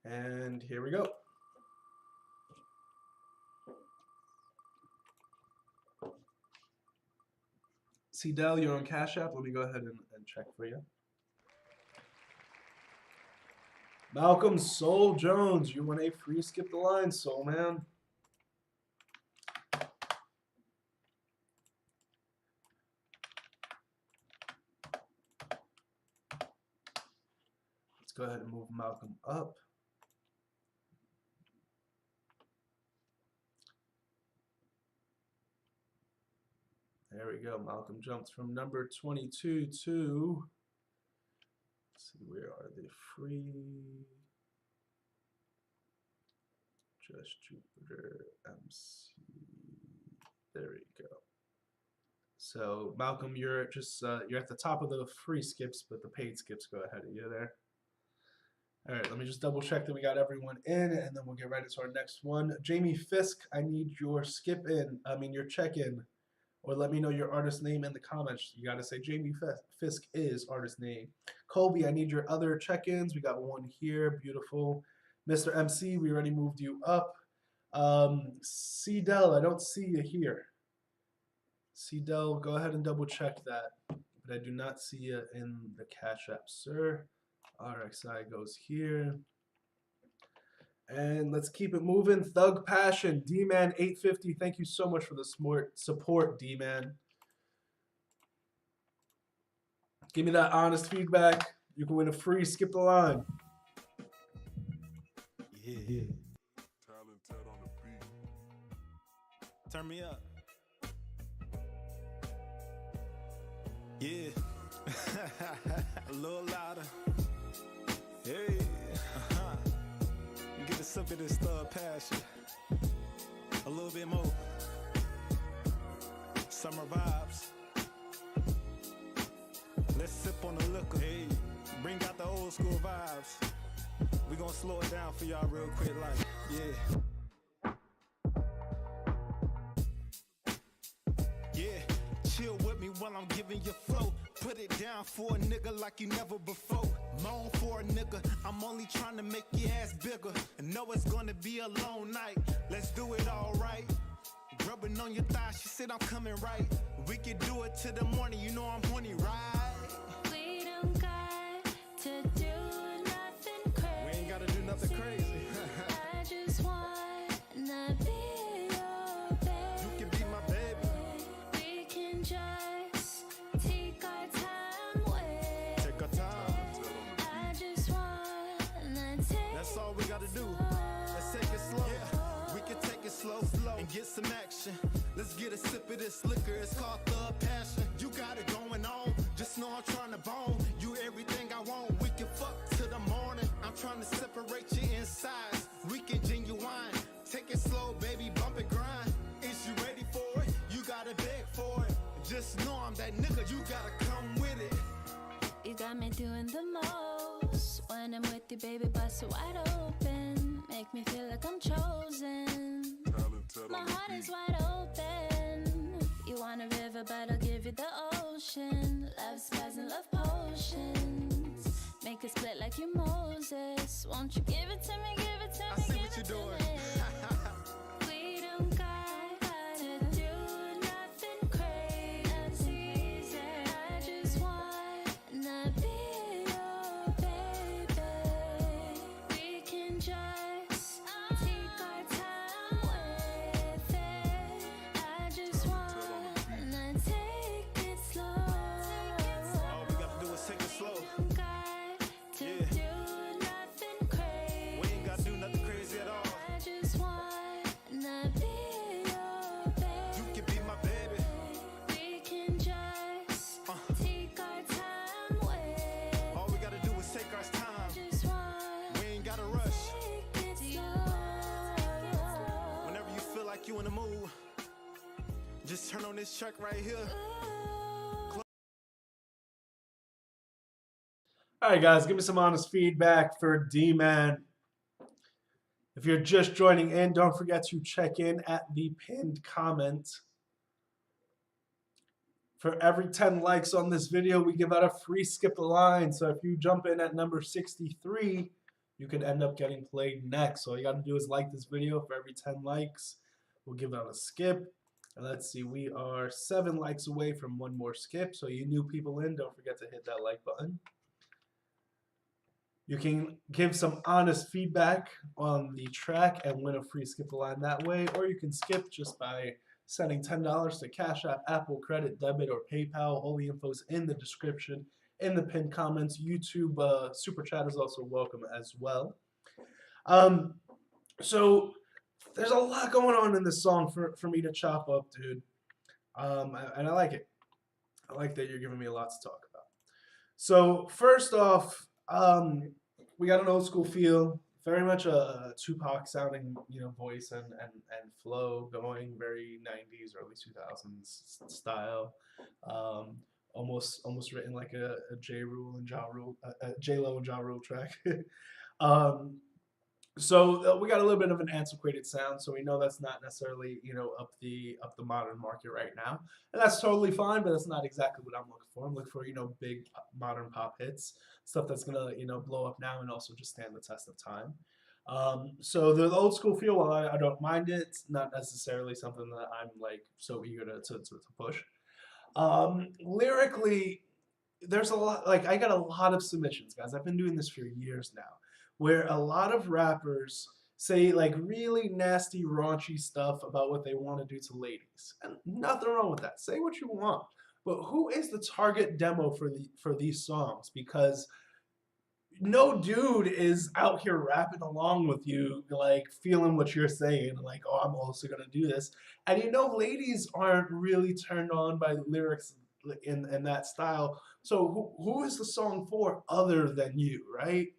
And here we go. See, Dell, you're on Cash App. Let me go ahead and check for you. Malcolm Soul Jones, you want a free skip the line, Soul Man. Let's go ahead and move Malcolm up. There we go. Malcolm jumps from number 22 to, let's see, where are they? Free, Just Jupiter, MC. There we go. So Malcolm, you're just you're at the top of the free skips, but the paid skips go ahead of you there. All right, let me just double check that we got everyone in, and then we'll get right into our next one. Jamie Fisk, I need your your check-in. Or let me know your artist name in the comments. You got to say Jamie Fisk is artist name. Colby, I need your other check-ins. We got one here. Beautiful. Mr. MC, we already moved you up. C-Del, I don't see you here. C-Del, go ahead and double check that. But I do not see you in the Cash App, sir. RXI goes here. And let's keep it moving. Thug Passion, D-Man 850. Thank you so much for the support, D-Man. Give me that honest feedback. You can win a free skip the line. Yeah. Talented on the beat. Turn me up. Yeah. A little louder. Hey. Get a sip of this Thug Passion. A little bit more. Summer vibes. Let's sip on the liquor. Hey, bring out the old school vibes. We gonna slow it down for y'all real quick, like, yeah. Chill with me while I'm giving you flow. Put it down for a nigga like you never before. Moan for a nigga, I'm only trying to make your ass bigger. And know it's gonna be a long night. Let's do it all right. Rubbing on your thigh, she said I'm coming right. We can do it till the morning, you know I'm horny, right? We don't got to do nothing crazy. We ain't gotta do nothing crazy. I just wanna be your baby. You can be my baby. We can just take our time with. Take our time. I just wanna take. That's all we gotta do. Let's take it slow. Yeah. We can take it slow, and get some action. Let's get a sip of this liquor. It's called Thug Passion. You got it going on. Just know I'm trying to bone. You everything I want. We can fuck till the morning. I'm trying to separate you insides. We can genuine. Take it slow, baby. Bump it, grind. Is you ready for it? You gotta beg for it. Just know I'm that nigga. You gotta come with it. You got me doing the most. When I'm with you, baby, bust it wide open. Make me feel like I'm chosen. My heart is wide open. You want a river, but I'll give you the ocean. Love spells and love potions. Make it split like you Moses. Won't you give it to me, give it to me, I see give what it you're to doing. me. We don't got to do nothing this track right here. All right, guys, give me some honest feedback for D-Man. If you're just joining in, don't forget to check in at the pinned comment. For every 10 likes on this video, we give out a free skip the line. So if you jump in at number 63, you could end up getting played next. So all you got to do is like this video. For every 10 likes, we'll give out a skip. And let's see, we are 7 likes away from one more skip. So you new people in, don't forget to hit that like button. You can give some honest feedback on the track and win a free skip the line that way, or you can skip just by sending $10 to Cash App, Apple, Credit, Debit, or PayPal. All the info's in the description, in the pinned comments. YouTube Super Chat is also welcome as well. So there's a lot going on in this song for me to chop up, dude. And I like it. I like that you're giving me a lot to talk about. So first off, we got an old school feel, very much a Tupac sounding, voice and flow going, very 90s, early 2000s style. Almost written like a J Lo and Ja Rule track. So we got a little bit of an antiquated sound, so we know that's not necessarily up the modern market right now, and that's totally fine. But that's not exactly what I'm looking for. I'm looking for big modern pop hits, stuff that's gonna blow up now and also just stand the test of time. So the old school feel, while I don't mind it, it's not necessarily something that I'm like so eager to push. Lyrically, there's a lot. Like I got a lot of submissions, guys. I've been doing this for years now, where a lot of rappers say like really nasty, raunchy stuff about what they want to do to ladies, and nothing wrong with that. Say what you want, but who is the target demo for these songs? Because no dude is out here rapping along with you, like feeling what you're saying, like, oh, I'm also gonna do this. And ladies aren't really turned on by the lyrics in that style. So who is the song for other than you, right?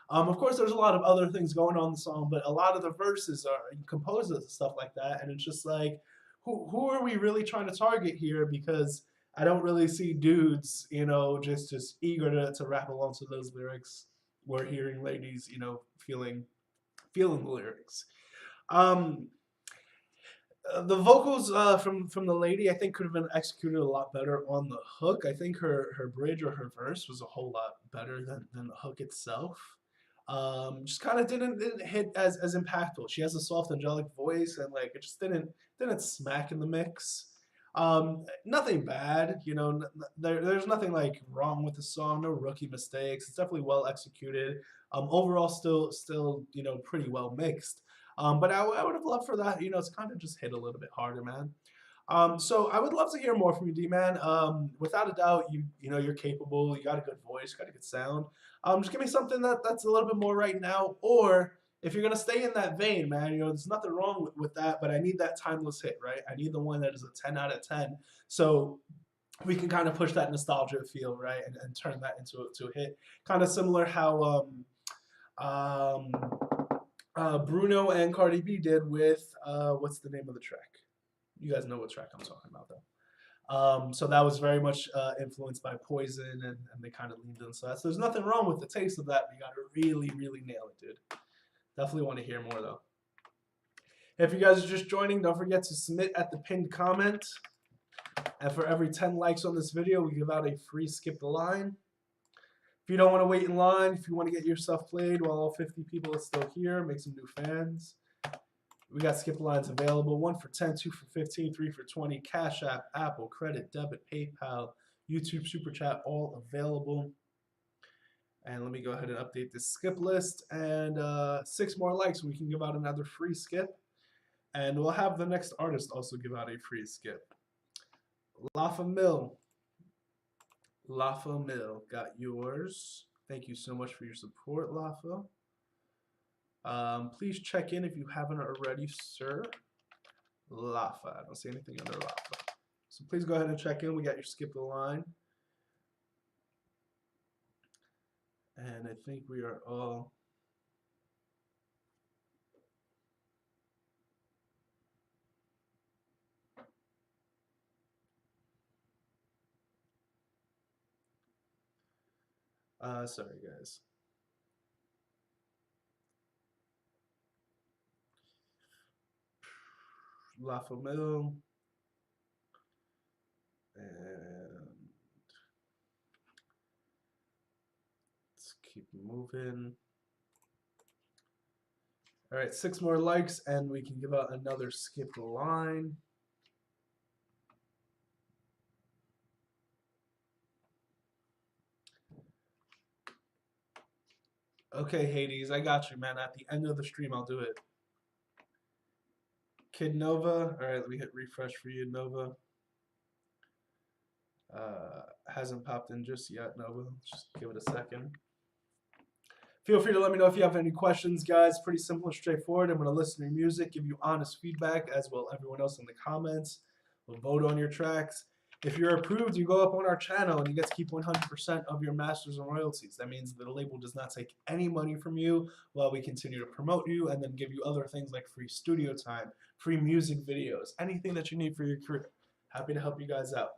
Of course, there's a lot of other things going on in the song, but a lot of the verses are composed of stuff like that, and it's just like, who are we really trying to target here? Because I don't really see dudes, just eager to rap along to those lyrics. We're hearing ladies, feeling the lyrics. The vocals from the lady, I think, could have been executed a lot better on the hook. I think her bridge or her verse was a whole lot better than the hook itself. Just kind of didn't hit as impactful. She has a soft, angelic voice, and like it just didn't smack in the mix. Nothing bad, there's nothing like wrong with the song, no rookie mistakes. It's definitely well executed. Overall, still pretty well mixed. But I would have loved for that, it's kind of just hit a little bit harder, man. So I would love to hear more from you, D-Man. Without a doubt, you're capable. You got a good voice, got a good sound. Just give me something that's a little bit more right now, or if you're gonna stay in that vein, man, there's nothing wrong with that. But I need that timeless hit, right? I need the one that is a 10 out of 10. So we can kind of push that nostalgia feel, right, and turn that into a hit. Kind of similar how Bruno and Cardi B did with what's the name of the track? You guys know what track I'm talking about, though. So that was very much influenced by Poison, and they kind of leaned into that. So there's nothing wrong with the taste of that, but you got to really, really nail it, dude. Definitely want to hear more, though. If you guys are just joining, don't forget to submit at the pinned comment. And for every 10 likes on this video, we give out a free skip the line. If you don't want to wait in line, if you want to get yourself played while all 50 people are still here, make some new fans, we got skip lines available. 1 for 10, 2 for 15, 3 for 20. Cash App, Apple, Credit, Debit, PayPal, YouTube SuperChat, all available. And let me go ahead and update this skip list. And 6 more likes, we can give out another free skip. And we'll have the next artist also give out a free skip. Lafa Mill got yours. Thank you so much for your support, Lafa. Please check in if you haven't already, sir. Lafa. I don't see anything under Lafa. So please go ahead and check in. We got your skip the line. And I think we are all... Sorry, guys. La Famille. And let's keep moving. All right, 6 more likes, and we can give out another skipped line. Okay, Hades, I got you, man. At the end of the stream, I'll do it. Kid Nova. All right, let me hit refresh for you, Nova. Hasn't popped in just yet, Nova. Just give it a second. Feel free to let me know if you have any questions, guys. Pretty simple and straightforward. I'm going to listen to your music, give you honest feedback, as will everyone else in the comments. We'll vote on your tracks. If you're approved, you go up on our channel and you get to keep 100% of your masters and royalties. That means that the label does not take any money from you while we continue to promote you and then give you other things like free studio time, free music videos, anything that you need for your career. Happy to help you guys out.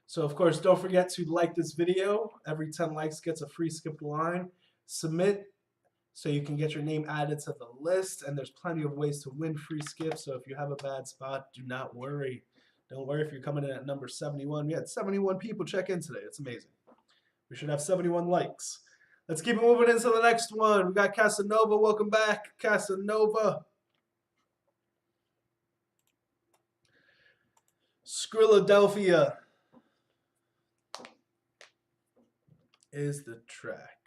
So, of course, don't forget to like this video. Every 10 likes gets a free skipped line. Submit so you can get your name added to the list. And there's plenty of ways to win free skips. So if you have a bad spot, do not worry. Don't worry if you're coming in at number 71. We had 71 people check in today. It's amazing. We should have 71 likes. Let's keep it moving into the next one. We got Casanova. Welcome back, Casanova. Skrilladelphia is the track.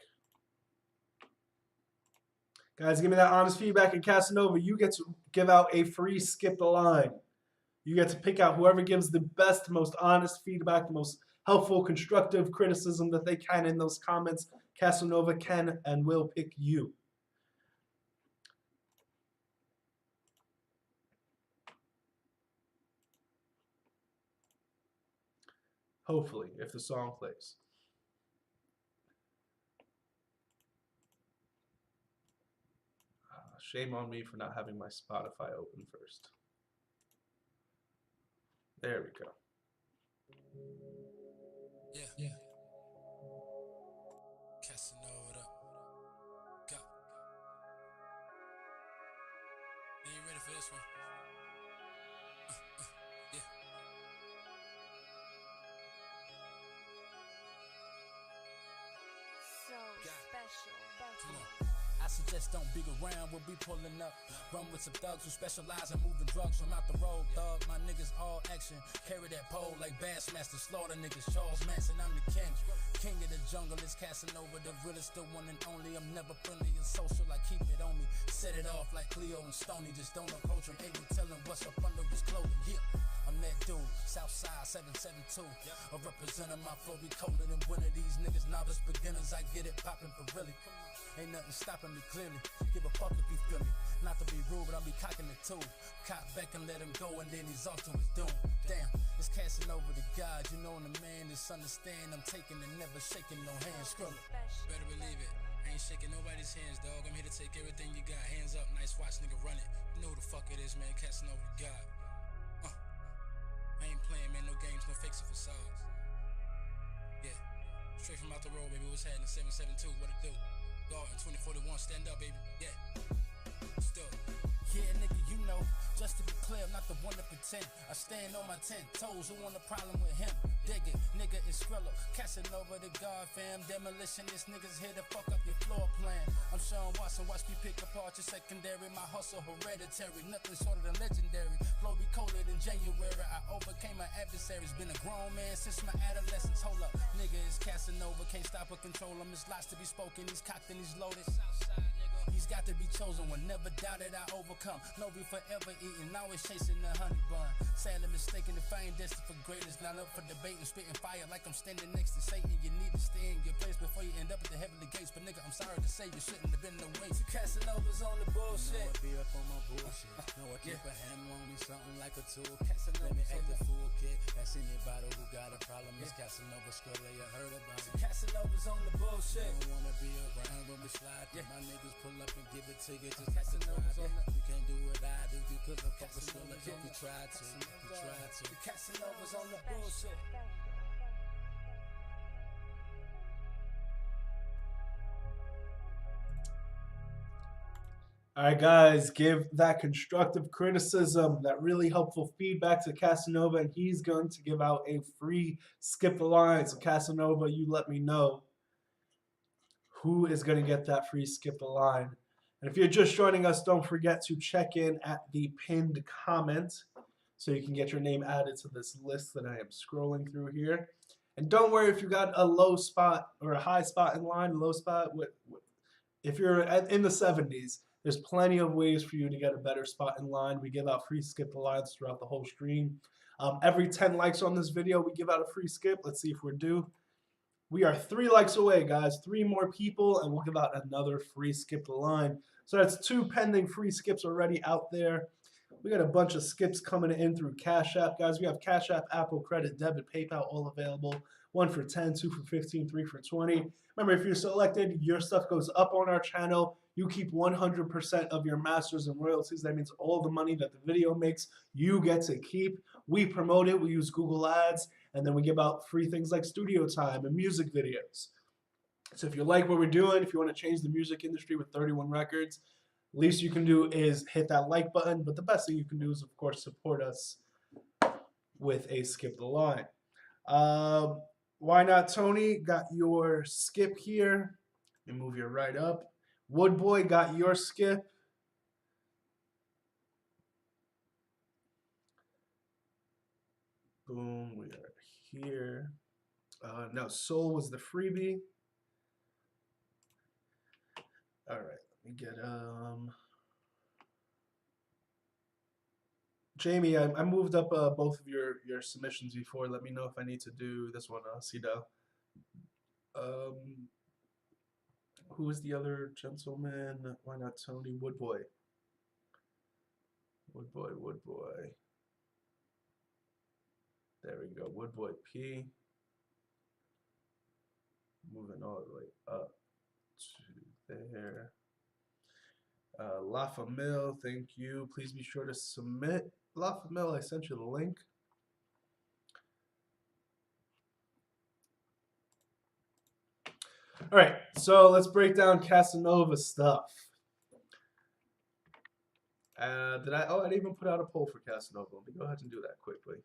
Guys, give me that honest feedback. And Casanova, you get to give out a free skip the line. You get to pick out whoever gives the best, most honest feedback, the most helpful, constructive criticism that they can in those comments. Casanova can and will pick you. Hopefully, if the song plays. Shame on me for not having my Spotify open first. There we go. Yeah. Casanova. Go. Are you ready for this one? Yeah. So special. Come on. I suggest don't be around, we'll be pulling up. Run with some thugs who specialize in moving drugs from out the road. Thug, my niggas all action. Carry that pole like Bassmaster, slaughter niggas. Charles Manson, I'm the king. King of the jungle is Casanova, the realest, the one and only. I'm never friendly and social, I keep it on me. Set it off like Cleo and Stoney, just don't approach him. Ain't no telling what's up under his clothing. Yeah. I'm that dude, Southside 772. A representative, my flow be colder than one of these niggas. Novice beginners, I get it poppin' for really. Ain't nothing stopping me clearly. Give a fuck if you feel me. Not to be rude, but I'll be cocking the tool. Cock back and let him go, and then he's off to his doom. Damn, it's casting over the God. You know, when the man is understand, I'm taking and never shaking no hands. Skrilla. Better believe it. I ain't shaking nobody's hands, dog. I'm here to take everything you got. Hands up, nice watch, nigga, run it. You know who the fuck it is, man. Casting over the God. I ain't playing, man. No games, no fakes or facades. Yeah, straight from out the road, baby. What's happening? 772, what it do? God, in 2041, stand up, baby. Yeah. Still. Yeah, nigga, you know, just to be clear, I'm not the one to pretend. I stand on my 10 toes, who want a problem with him? Dig it, nigga, it's Skrilla. Casanova the God, fam. Demolitionist niggas here to fuck up your floor plan. I'm Sean Watson, watch me pick apart your secondary. My hustle hereditary, nothing shorter than legendary. Flow be colder than January. I overcame my adversaries. Been a grown man since my adolescence. Hold up, nigga, it's Casanova. Can't stop or control him. There's lots to be spoken. He's cocked and he's loaded. Southside, nigga. He's got to be chosen one. Never doubted I overcome. No, we forever eating. Always chasing the honey bun. Sadly mistaken if I ain't destined for greatness. Not up for debate and spitting fire like I'm standing next to Satan. You need to stay in your place before you end up at the heavenly gates. But nigga, I'm sorry to say you shouldn't have been no way. Casanova's on the bullshit. Know I be up on my bullshit. Know I keep a hammer on me, something like a tool. Let me act the fool kid. That's anybody who got a problem. It's Casanova, Skrilla, you heard about it. Casanova's on the bullshit. Don't wanna be around when we slide. My niggas pull up and give it to you. Just Casanova's on the you can't do what I do because I'm fucking Skrilla. If you try to, Casanova's on the bullshit. All right, guys, give that constructive criticism, that really helpful feedback to Casanova, and he's going to give out a free skip the line. So Casanova, you let me know who is going to get that free skip the line. And if you're just joining us, don't forget to check in at the pinned comment so you can get your name added to this list that I am scrolling through here. And don't worry if you got a low spot or a high spot in line, low spot. If you're in the 70s, there's plenty of ways for you to get a better spot in line. We give out free skip the lines throughout the whole stream. Every 10 likes on this video, we give out a free skip. Let's see if we're due. We are 3 likes away, guys. 3 more people, and we'll give out another free skip the line. So that's 2 pending free skips already out there. We got a bunch of skips coming in through Cash App, guys. We have Cash App, Apple Credit, Debit, PayPal, all available. 1 for 10, 2 for 15, 3 for 20. Remember, if you're selected, your stuff goes up on our channel. You keep 100% of your masters and royalties. That means all the money that the video makes, you get to keep. We promote it. We use Google Ads. And then we give out free things like studio time and music videos. So if you like what we're doing, if you want to change the music industry with 31 Records, least you can do is hit that like button. But the best thing you can do is, of course, support us with a skip the line. Why Not Tony got your skip here. Let me move you right up. Woodboy got your skip. Boom, we are here. No, Soul was the freebie. All right, let me get Jamie, I moved up both of your submissions before. Let me know if I need to do this one, Cito. Who is the other gentleman? Why Not Tony? Woodboy. Woodboy. There we go. Woodboy P. Moving all the way up to there. La Famille, thank you. Please be sure to submit. La Famille, I sent you the link. All right, so let's break down Casanova stuff. I didn't even put out a poll for Casanova. Let me go ahead and do that quickly.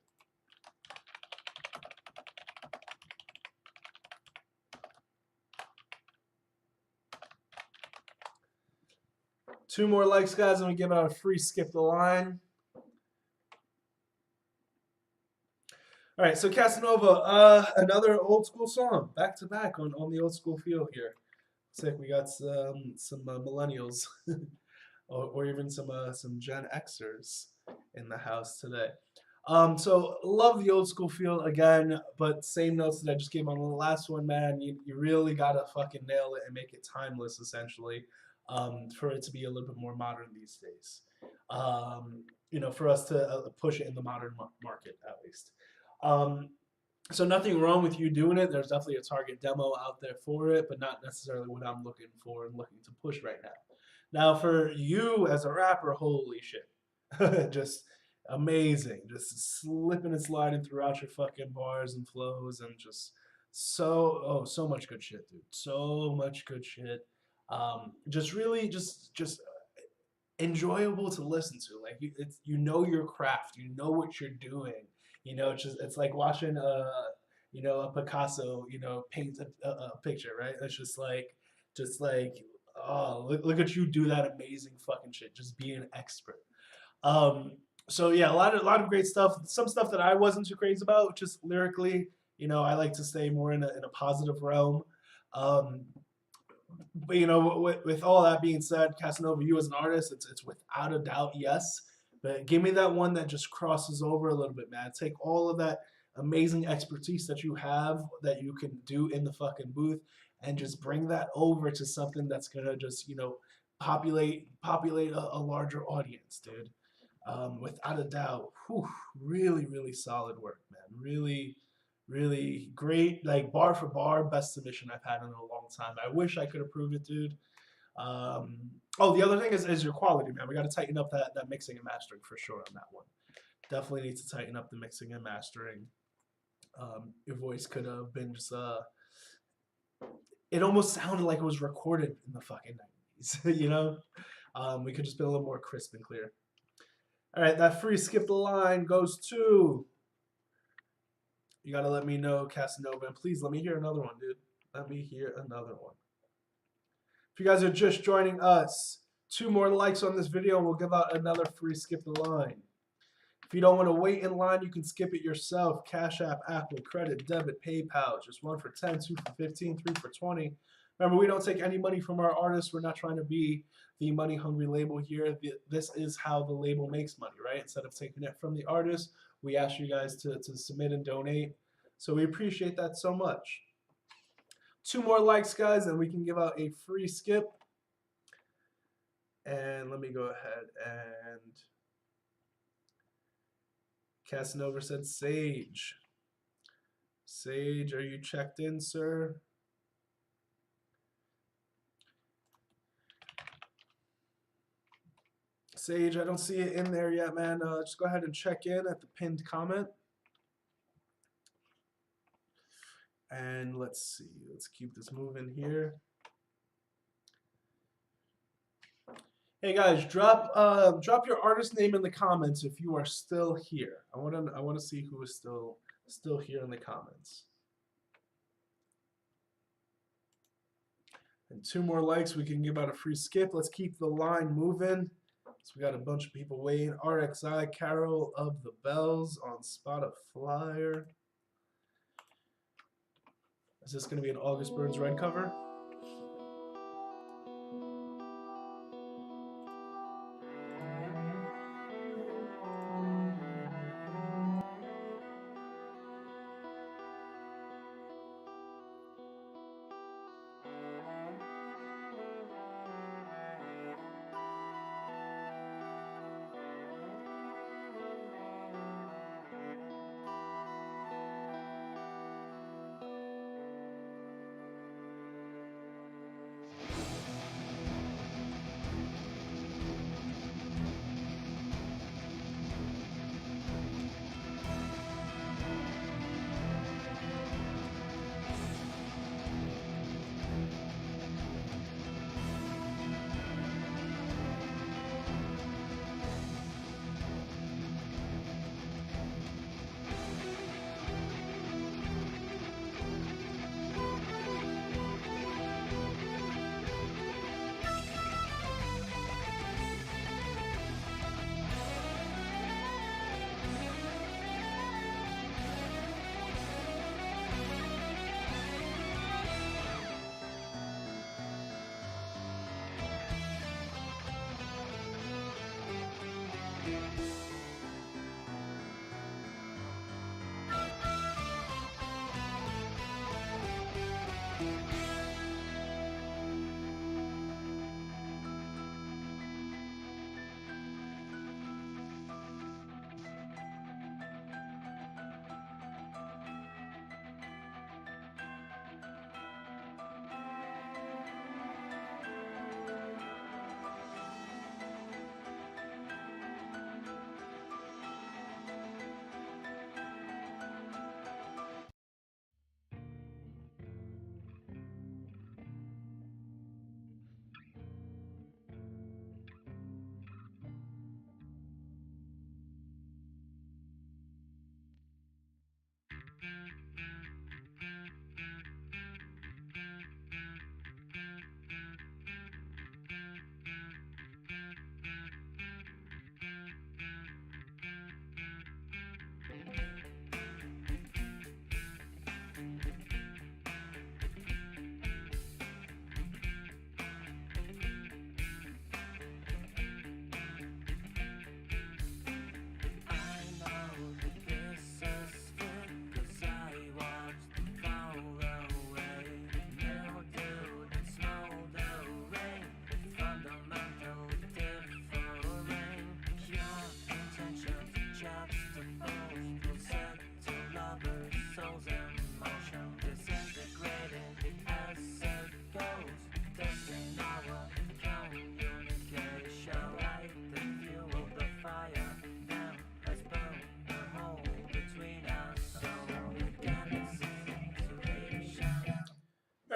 Two more likes, guys, and we give out a free skip the line. All right, so Casanova, another old school song, back to back on the old school feel here. Looks like we got some millennials, or even some Gen Xers in the house today. So love the old school feel again, but same notes that I just gave on the last one, man. You really gotta fucking nail it and make it timeless, essentially, for it to be a little bit more modern these days. You know, for us to push it in the modern market at least. So nothing wrong with you doing it. There's definitely a target demo out there for it, but not necessarily what I'm looking for and looking to push right now. Now for you as a rapper, holy shit. Just amazing. Just slipping and sliding throughout your fucking bars and flows and just so much good shit, dude. So much good shit. Just really just enjoyable to listen to. Like you know your craft, you know what you're doing. You know, it's like watching a Picasso, paint a picture, right? It's just like oh, look at you do that amazing fucking shit. Just be an expert. So yeah, a lot of great stuff. Some stuff that I wasn't too crazy about, just lyrically. I like to stay more in a positive realm. But with all that being said, Casanova, you as an artist, it's without a doubt yes. But give me that one that just crosses over a little bit, man. Take all of that amazing expertise that you have, that you can do in the fucking booth, and just bring that over to something that's gonna just, populate a larger audience, dude. Without a doubt, really, really solid work, man. Really, really great, like bar for bar, best submission I've had in a long time. I wish I could have proved it, dude. The other thing is your quality, man. We got to tighten up that mixing and mastering for sure on that one. Definitely need to tighten up the mixing and mastering. Your voice could have been just it almost sounded like it was recorded in the fucking 90s, We could just be a little more crisp and clear. All right, that free skip the line goes to. You gotta let me know, Casanova, and please let me hear another one, dude. Let me hear another one. If you guys are just joining us, 2 more likes on this video and we'll give out another free skip the line. If you don't want to wait in line, you can skip it yourself. Cash App, Apple, Credit, Debit, PayPal. Just 1 for 10, 2 for 15, 3 for 20. Remember, we don't take any money from our artists. We're not trying to be the money-hungry label here. This is how the label makes money, right? Instead of taking it from the artist, we ask you guys to submit and donate. So we appreciate that so much. 2 more likes, guys, and we can give out a free skip. And let me go ahead and... Casanova said Sage. Sage, are you checked in, sir? Sage, I don't see it in there yet, man. Just go ahead and check in at the pinned comment. And let's see. Let's keep this moving here. Hey guys, drop your artist name in the comments if you are still here. I want to see who is still here in the comments. And 2 more likes, we can give out a free skip. Let's keep the line moving. So we got a bunch of people waiting. RXI, Carol of the Bells on Spotify. Is this going to be an August Burns Red cover?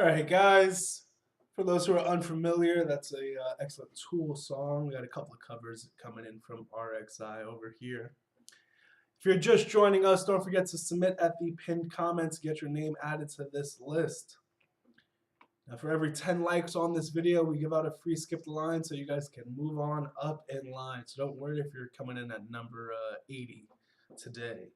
All right, guys. For those who are unfamiliar, that's a excellent Tool song. We got a couple of covers coming in from RXI over here. If you're just joining us, don't forget to submit at the pinned comments. Get your name added to this list. Now, for every 10 likes on this video, we give out a free skip the line so you guys can move on up in line. So don't worry if you're coming in at number 80 today.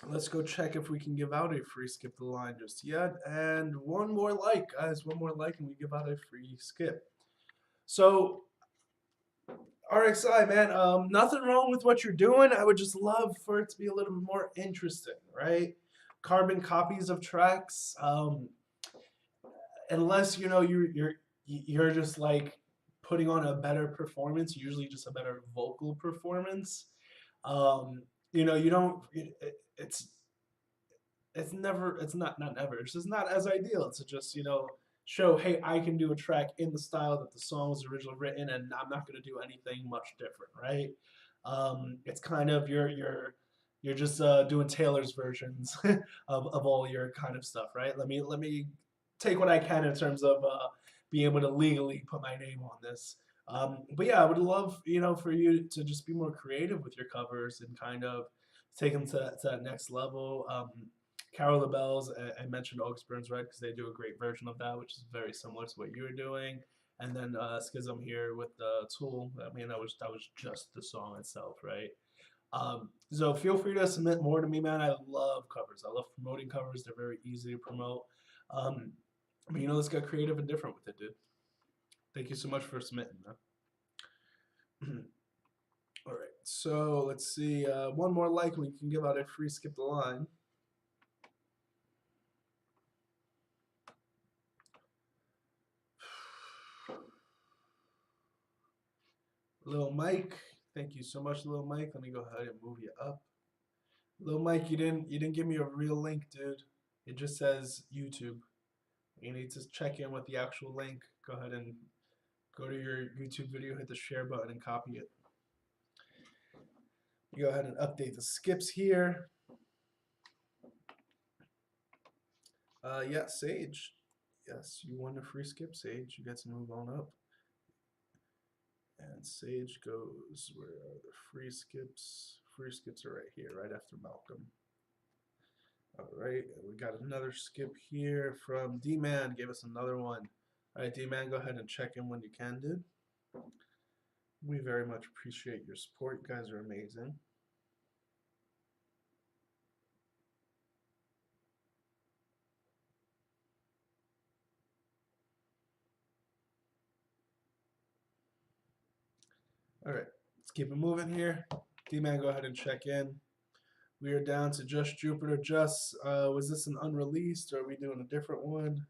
Let's go check if we can give out a free skip the line just yet. And one more like, guys. One more like and we give out a free skip. So, RXI, man, nothing wrong with what you're doing. I would just love for it to be a little bit more interesting, right? Carbon copies of tracks. Unless, you know, you're just like putting on a better performance, usually just a better vocal performance. You know, you don't, it's never, it's not never, it's just not as ideal to just, you know, show, hey, I can do a track in the style that the song was originally written and I'm not going to do anything much different, right? It's kind of, you're just doing Taylor's versions of all your kind of stuff, right? Let me take what I can in terms of being able to legally put my name on this. But yeah, I would love, you know, for you to just be more creative with your covers and kind of take them to that next level. Carol the Bells, I mentioned Oaks Burns Red because they do a great version of that, which is very similar to what you were doing. And then Schism here with Tool. I mean, that was just the song itself, right? So feel free to submit more to me, man. I love covers. I love promoting covers. They're very easy to promote. But you know, let's get creative and different with it, dude. Thank you so much for submitting, man. All right, so let's see. One more like and we can give out a free skip the line. Lil Mike, thank you so much, Lil Mike. Let me go ahead and move you up. Lil Mike, you didn't give me a real link, dude. It just says YouTube. You need to check in with the actual link. Go ahead and go to your YouTube video, hit the share button, and copy it. You go ahead and update the skips here. Yeah, Sage. Yes, you won a free skip, Sage. You get to move on up. And Sage goes, where are the free skips? Free skips are right here, right after Malcolm. All right, we got another skip here from D-Man. Gave us another one. All right, D-Man, go ahead and check in when you can, dude. We very much appreciate your support. You guys are amazing. All right, let's keep it moving here. D-Man, go ahead and check in. We are down to Just Jupiter. Just, was this an unreleased or are we doing a different one?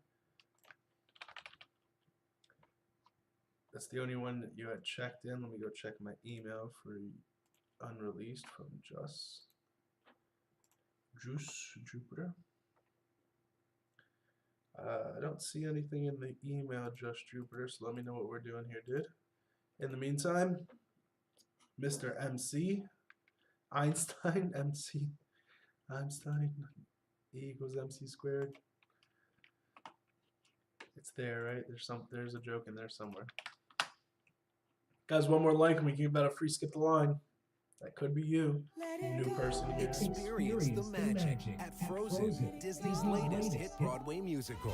That's the only one that you had checked in. Let me go check my email for unreleased from Juice Jupiter. I don't see anything in the email, Just Jupiter, so let me know what we're doing here, dude. In the meantime, Mr. MC, Einstein, MC, Einstein, E equals MC squared. It's there, right? There's a joke in there somewhere. Guys, one more like and we give out a free skip the line. That could be you, new person here. Experience the magic at Frozen, Disney's latest hit Broadway musical.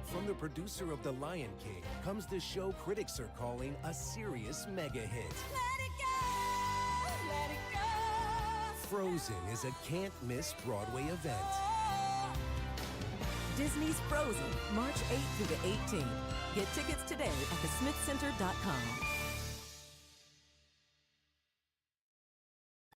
From the producer of The Lion King comes the show critics are calling a serious mega hit. Let it go, let it go. Frozen is a can't-miss Broadway event. Disney's Frozen, March 8th through the 18th. Get tickets today at thesmithcenter.com.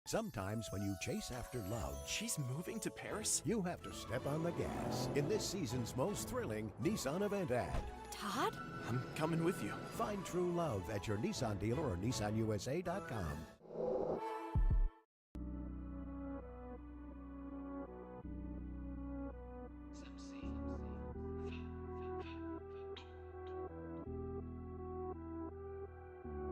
Sometimes when you chase after love, she's moving to Paris? You have to step on the gas in this season's most thrilling Nissan event ad. Todd? I'm coming with you. Find true love at your Nissan dealer or nissanusa.com.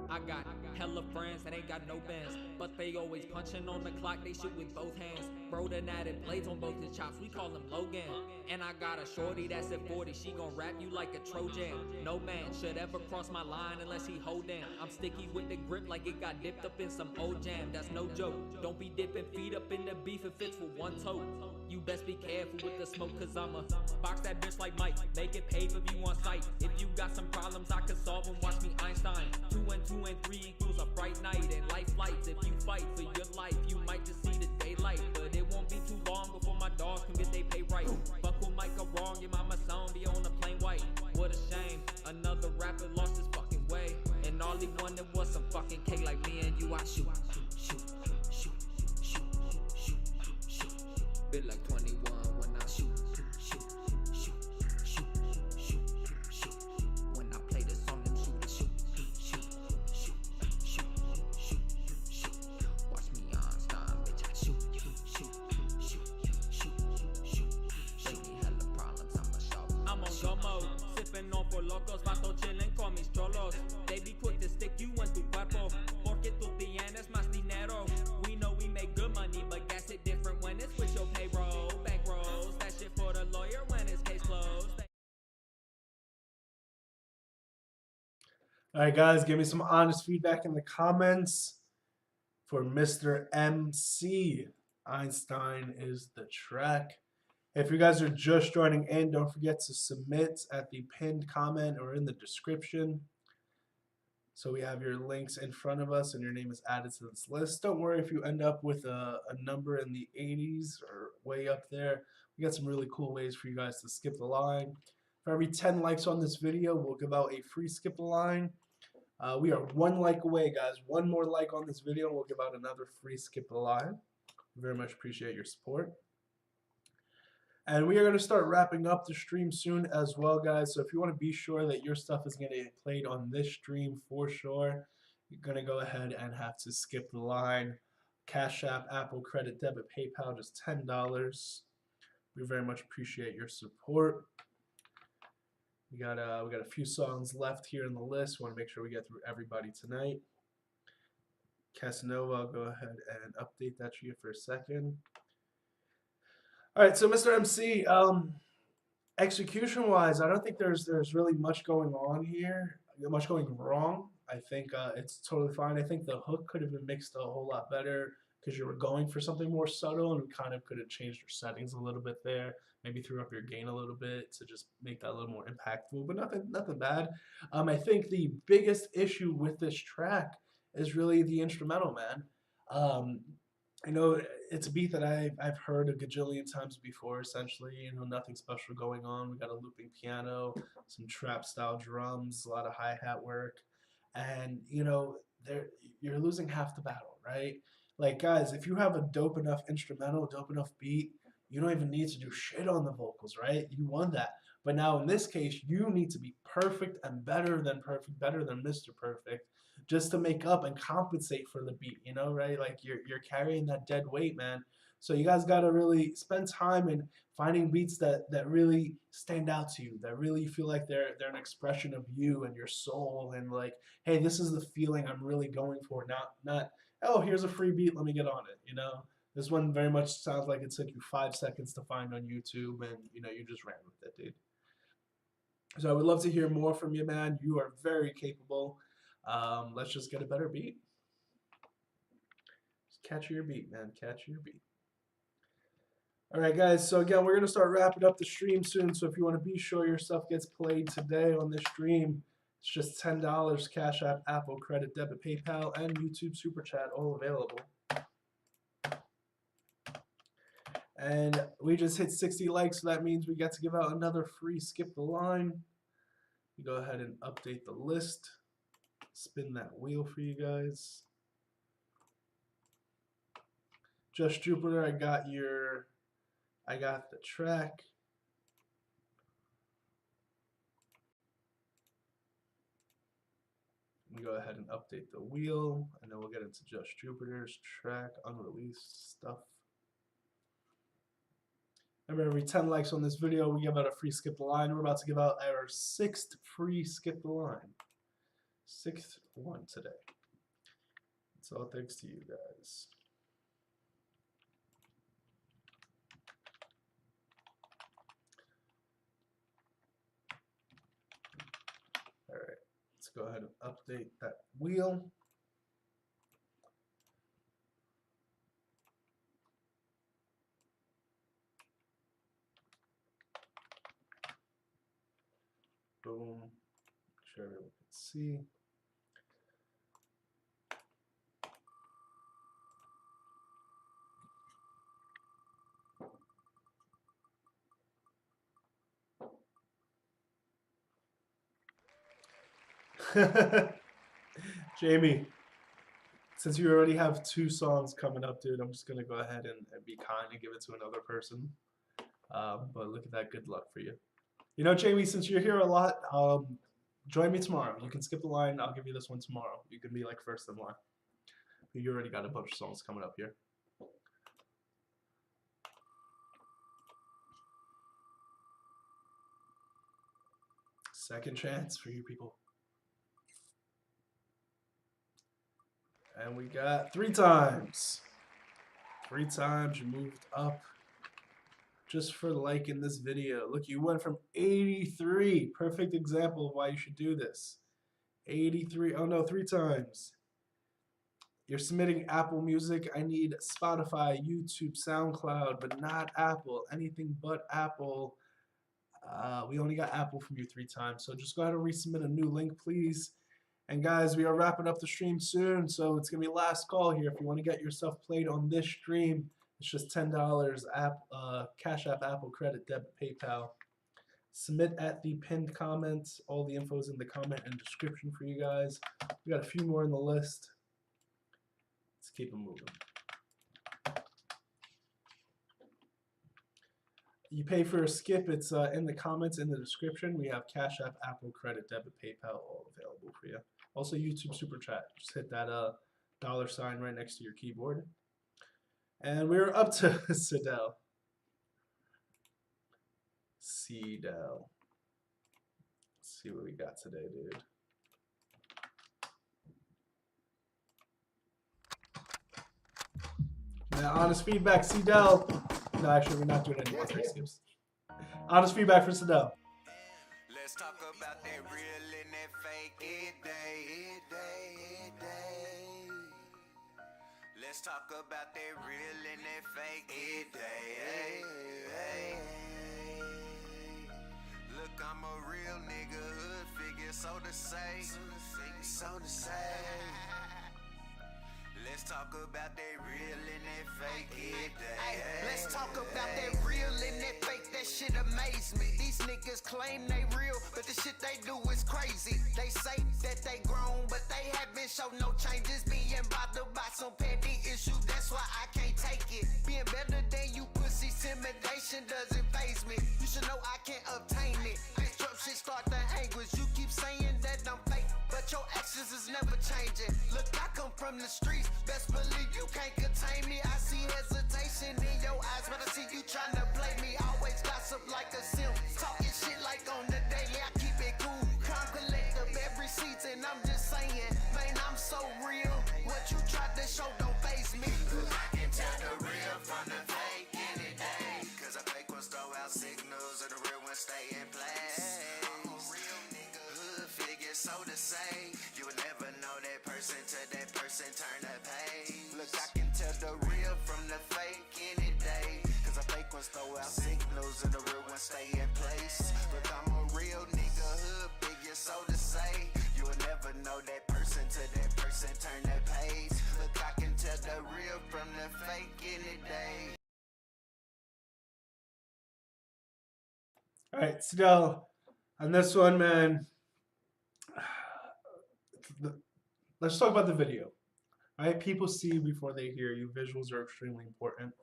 I got hella friends that ain't got no bands, but they always punching on the clock, they shoot with both hands. Bro done added blades on both his chops, we call him Logan. And I got a shorty that's at 40, she gon' rap you like a Trojan. No man should ever cross my line unless he holdin'. I'm sticky with the grip like it got dipped up in some old jam, that's no joke. Don't be dipping feet up in the beef if it's with one toe. You best be careful with the smoke, cause I'ma box that bitch like Mike, make it pay for you on sight. If you got some problems, I can solve them, watch me Einstein. 2 and 2 and 3 equals a bright night, and life flights. If you fight for your life, you might just see the daylight, but it won't be too long before my dogs can get they pay right. Fuck who might go wrong, your mama sound be on the plain white. What a shame, another rapper lost his fucking way, and all he wanted was some fucking cake like me and you. I shoot, shoot, shoot, shoot, shoot, shoot, bit like 21 when I shoot, shoot, shoot, shoot, shoot, shoot. When I play the song, them shooters shoot, shoot, shoot, shoot, shoot, shoot. Watch me Einstein, bitch, I shoot, shoot, shoot, shoot, shoot, shoot. Make me hella problems, I'ma shout. I'm on go mode, sipping on for locos, vato chillin' con mis cholos. They be quick to stick you in tu cuerpo, porque tú tienes más dinero. We know we make good money, but gas it different when it's with your payroll. Bankrolls, that shit for the lawyer when it's case closed. All right, guys, give me some honest feedback in the comments for Mr. MC. Einstein is the track. If you guys are just joining in, don't forget to submit at the pinned comment or in the description. So we have your links in front of us and your name is added to this list. Don't worry if you end up with a number in the 80s or way up there. We got some really cool ways for you guys to skip the line. For every 10 likes on this video, we'll give out a free skip the line. We are 1 like away, guys. 1 more like on this video and we'll give out another free skip the line. We very much appreciate your support. And we are going to start wrapping up the stream soon as well, guys. So if you want to be sure that your stuff is going to get played on this stream for sure, you're going to go ahead and have to skip the line. Cash App, Apple Credit, Debit, PayPal, just $10. We very much appreciate your support. We got a few songs left here in the list. We want to make sure we get through everybody tonight. Casanova, I'll go ahead and update that to you for a second. All right, so Mr. MC, execution-wise, I don't think there's really much going on here, much going wrong. I think it's totally fine. I think the hook could have been mixed a whole lot better because you were going for something more subtle and we kind of could have changed your settings a little bit there. Maybe threw up your gain a little bit to just make that a little more impactful, but nothing bad. I think the biggest issue with this track is really the instrumental, man. I know it's a beat that I've heard a gajillion times before, essentially. You know, nothing special going on. We got a looping piano, some trap-style drums, a lot of hi-hat work. And, you know, you're losing half the battle, right? Like, guys, if you have a dope enough instrumental, dope enough beat, you don't even need to do shit on the vocals, right? You won that. But now in this case, you need to be perfect and better than perfect, better than Mr. Perfect, just to make up and compensate for the beat, you know, right? Like you're carrying that dead weight, man. So you guys got to really spend time in finding beats that really stand out to you, that really feel like they're an expression of you and your soul, and like, hey, this is the feeling I'm really going for, not oh, here's a free beat, let me get on it, you know. This one very much sounds like it took you 5 seconds to find on YouTube, and you know, you just ran with it, dude. So I would love to hear more from you, man. You are very capable. Let's just get a better beat. Just catch your beat, man. Catch your beat. All right, guys. So again, we're gonna start wrapping up the stream soon. So if you want to be sure your stuff gets played today on this stream, it's just $10. Cash App, Apple Credit, Debit, PayPal, and YouTube SuperChat, all available. And we just hit 60 likes, so that means we get to give out another free skip the line. You go ahead and update the list. Spin that wheel for you guys. Just Jupiter, I got the track. You go ahead and update the wheel, and then we'll get into Just Jupiter's track, unreleased stuff. Remember, every 10 likes on this video, we give out a free skip the line. We're about to give out our 6th free skip the line. 6th one today. So all thanks to you guys. All right, let's go ahead and update that wheel. Boom. Make sure everyone can see. Jamie, since you already have 2 songs coming up, dude, I'm just gonna go ahead and be kind and give it to another person. But look at that, good luck for you. You know, Jamie, since you're here a lot, join me tomorrow. You can skip the line. I'll give you this one tomorrow. You can be like first in line. You already got a bunch of songs coming up here. Second chance for you people. And we got 3 times. 3 times you moved up. Just for liking this video. Look, you went from 83. Perfect example of why you should do this. 83. Oh no, 3 times. You're submitting Apple Music. I need Spotify, YouTube, SoundCloud, but not Apple. Anything but Apple. We only got Apple from you 3 times. So just go ahead and resubmit a new link, please. And guys, we are wrapping up the stream soon. So it's going to be last call here. If you want to get yourself played on this stream, it's just $10. Cash App, Apple Credit, Debit, PayPal. Submit at the pinned comment. All the info is in the comment and description for you guys. We got a few more in the list. Let's keep them moving. You pay for a skip. It's in the comments, in the description. We have Cash App, Apple Credit, Debit, PayPal, all available for you. Also, YouTube SuperChat. Just hit that $sign right next to your keyboard. And we're up to Sidel. Let's see what we got today, dude. Now, honest feedback, Sidel. No, actually, we're not doing any more free skips. Honest feedback for Sidel. Let's talk about that real and that fake it day. Let's talk about that real and that fake it day. Look, I'm a real nigga, hood figure, so to say. Let's talk about that real and that fake it day. Let's talk about that real and that fake, that shit amaze me. These niggas claim they real, but the shit they do is crazy. They say that they grown, but they haven't shown no changes. Being bothered by some petty issues, that's why I can't take it. Being better than you pussies, intimidation doesn't faze me. You should know I can't obtain it. This drop shit start the anguish. You keep saying that I'm fake, but your actions is never changing. Look, I come from the streets, best believe you can't contain me. I see hesitation in your eyes, but I see you trying to play me. Always gossip like a simp, talking shit like on the daily. I keep it cool, calm, collective every season. I'm just saying, man, I'm so real. What you tried to show don't faze me. I can tell the real from the fake any day. Cause I fake ones throw out signals and the real ones stay in place. I'm a real nigga, hood figure, so to say. You would never know that person till that person turn the page. Look, I can tell the real from the fake any day. Cause I fake ones throw out signals and the real ones stay in place. Look, I'm a real nigga, hood figure, so to say. You would never know that person till that person turn the page. Look, I can tell the real from the fake any day. All right, Sidel, on this one, man, let's talk about the video. All right, people see before they hear you. Visuals are extremely important.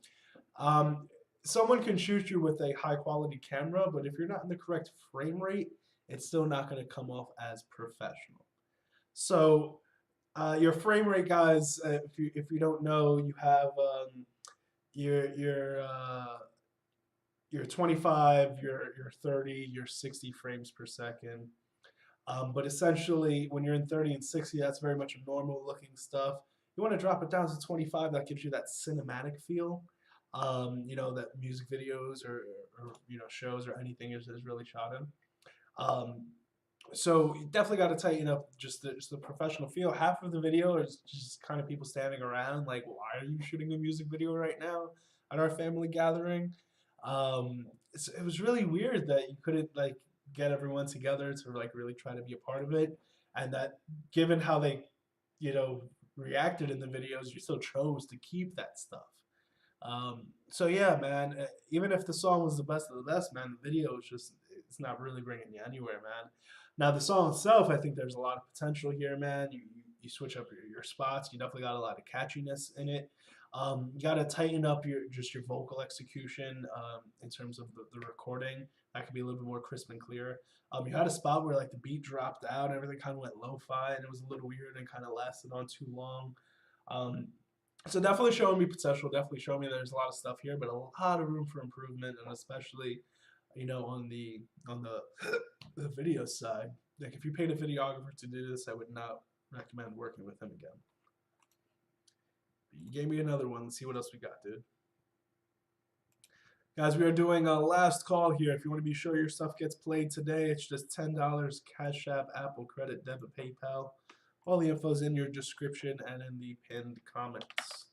Someone can shoot you with a high-quality camera, but if you're not in the correct frame rate, it's still not going to come off as professional. So your frame rate, guys, if you don't know, you have your 25, your 30, your 60 frames per second. But essentially, when you're in 30 and 60, that's very much normal looking stuff. You want to drop it down to 25. That gives you that cinematic feel. You know, that music videos or you know, shows or anything is really shot in. So you definitely got to tighten up just the professional feel. Half of the video is just kind of people standing around like, why are you shooting a music video right now at our family gathering? It was really weird that you couldn't like get everyone together to like really try to be a part of it, and that given how they, you know, reacted in the videos, you still chose to keep that stuff. So yeah, man. Even if the song was the best of the best, man, the video is just it's not really bringing you anywhere, man. Now the song itself, I think there's a lot of potential here, man. You switch up your spots. You definitely got a lot of catchiness in it. You got to tighten up your vocal execution in terms of the recording. That could be a little bit more crisp and clear. You had a spot where like the beat dropped out and everything kind of went lo-fi and it was a little weird and kind of lasted on too long. So definitely showing me potential. Definitely showing me there's a lot of stuff here, but a lot of room for improvement, and especially, you know, on the the video side. Like if you paid a videographer to do this, I would not recommend working with him again. You gave me another one. Let's see what else we got, dude. Guys, we are doing a last call here. If you want to be sure your stuff gets played today, it's just $10. Cash App, Apple Credit, Debit, PayPal. All the info's in your description and in the pinned comments.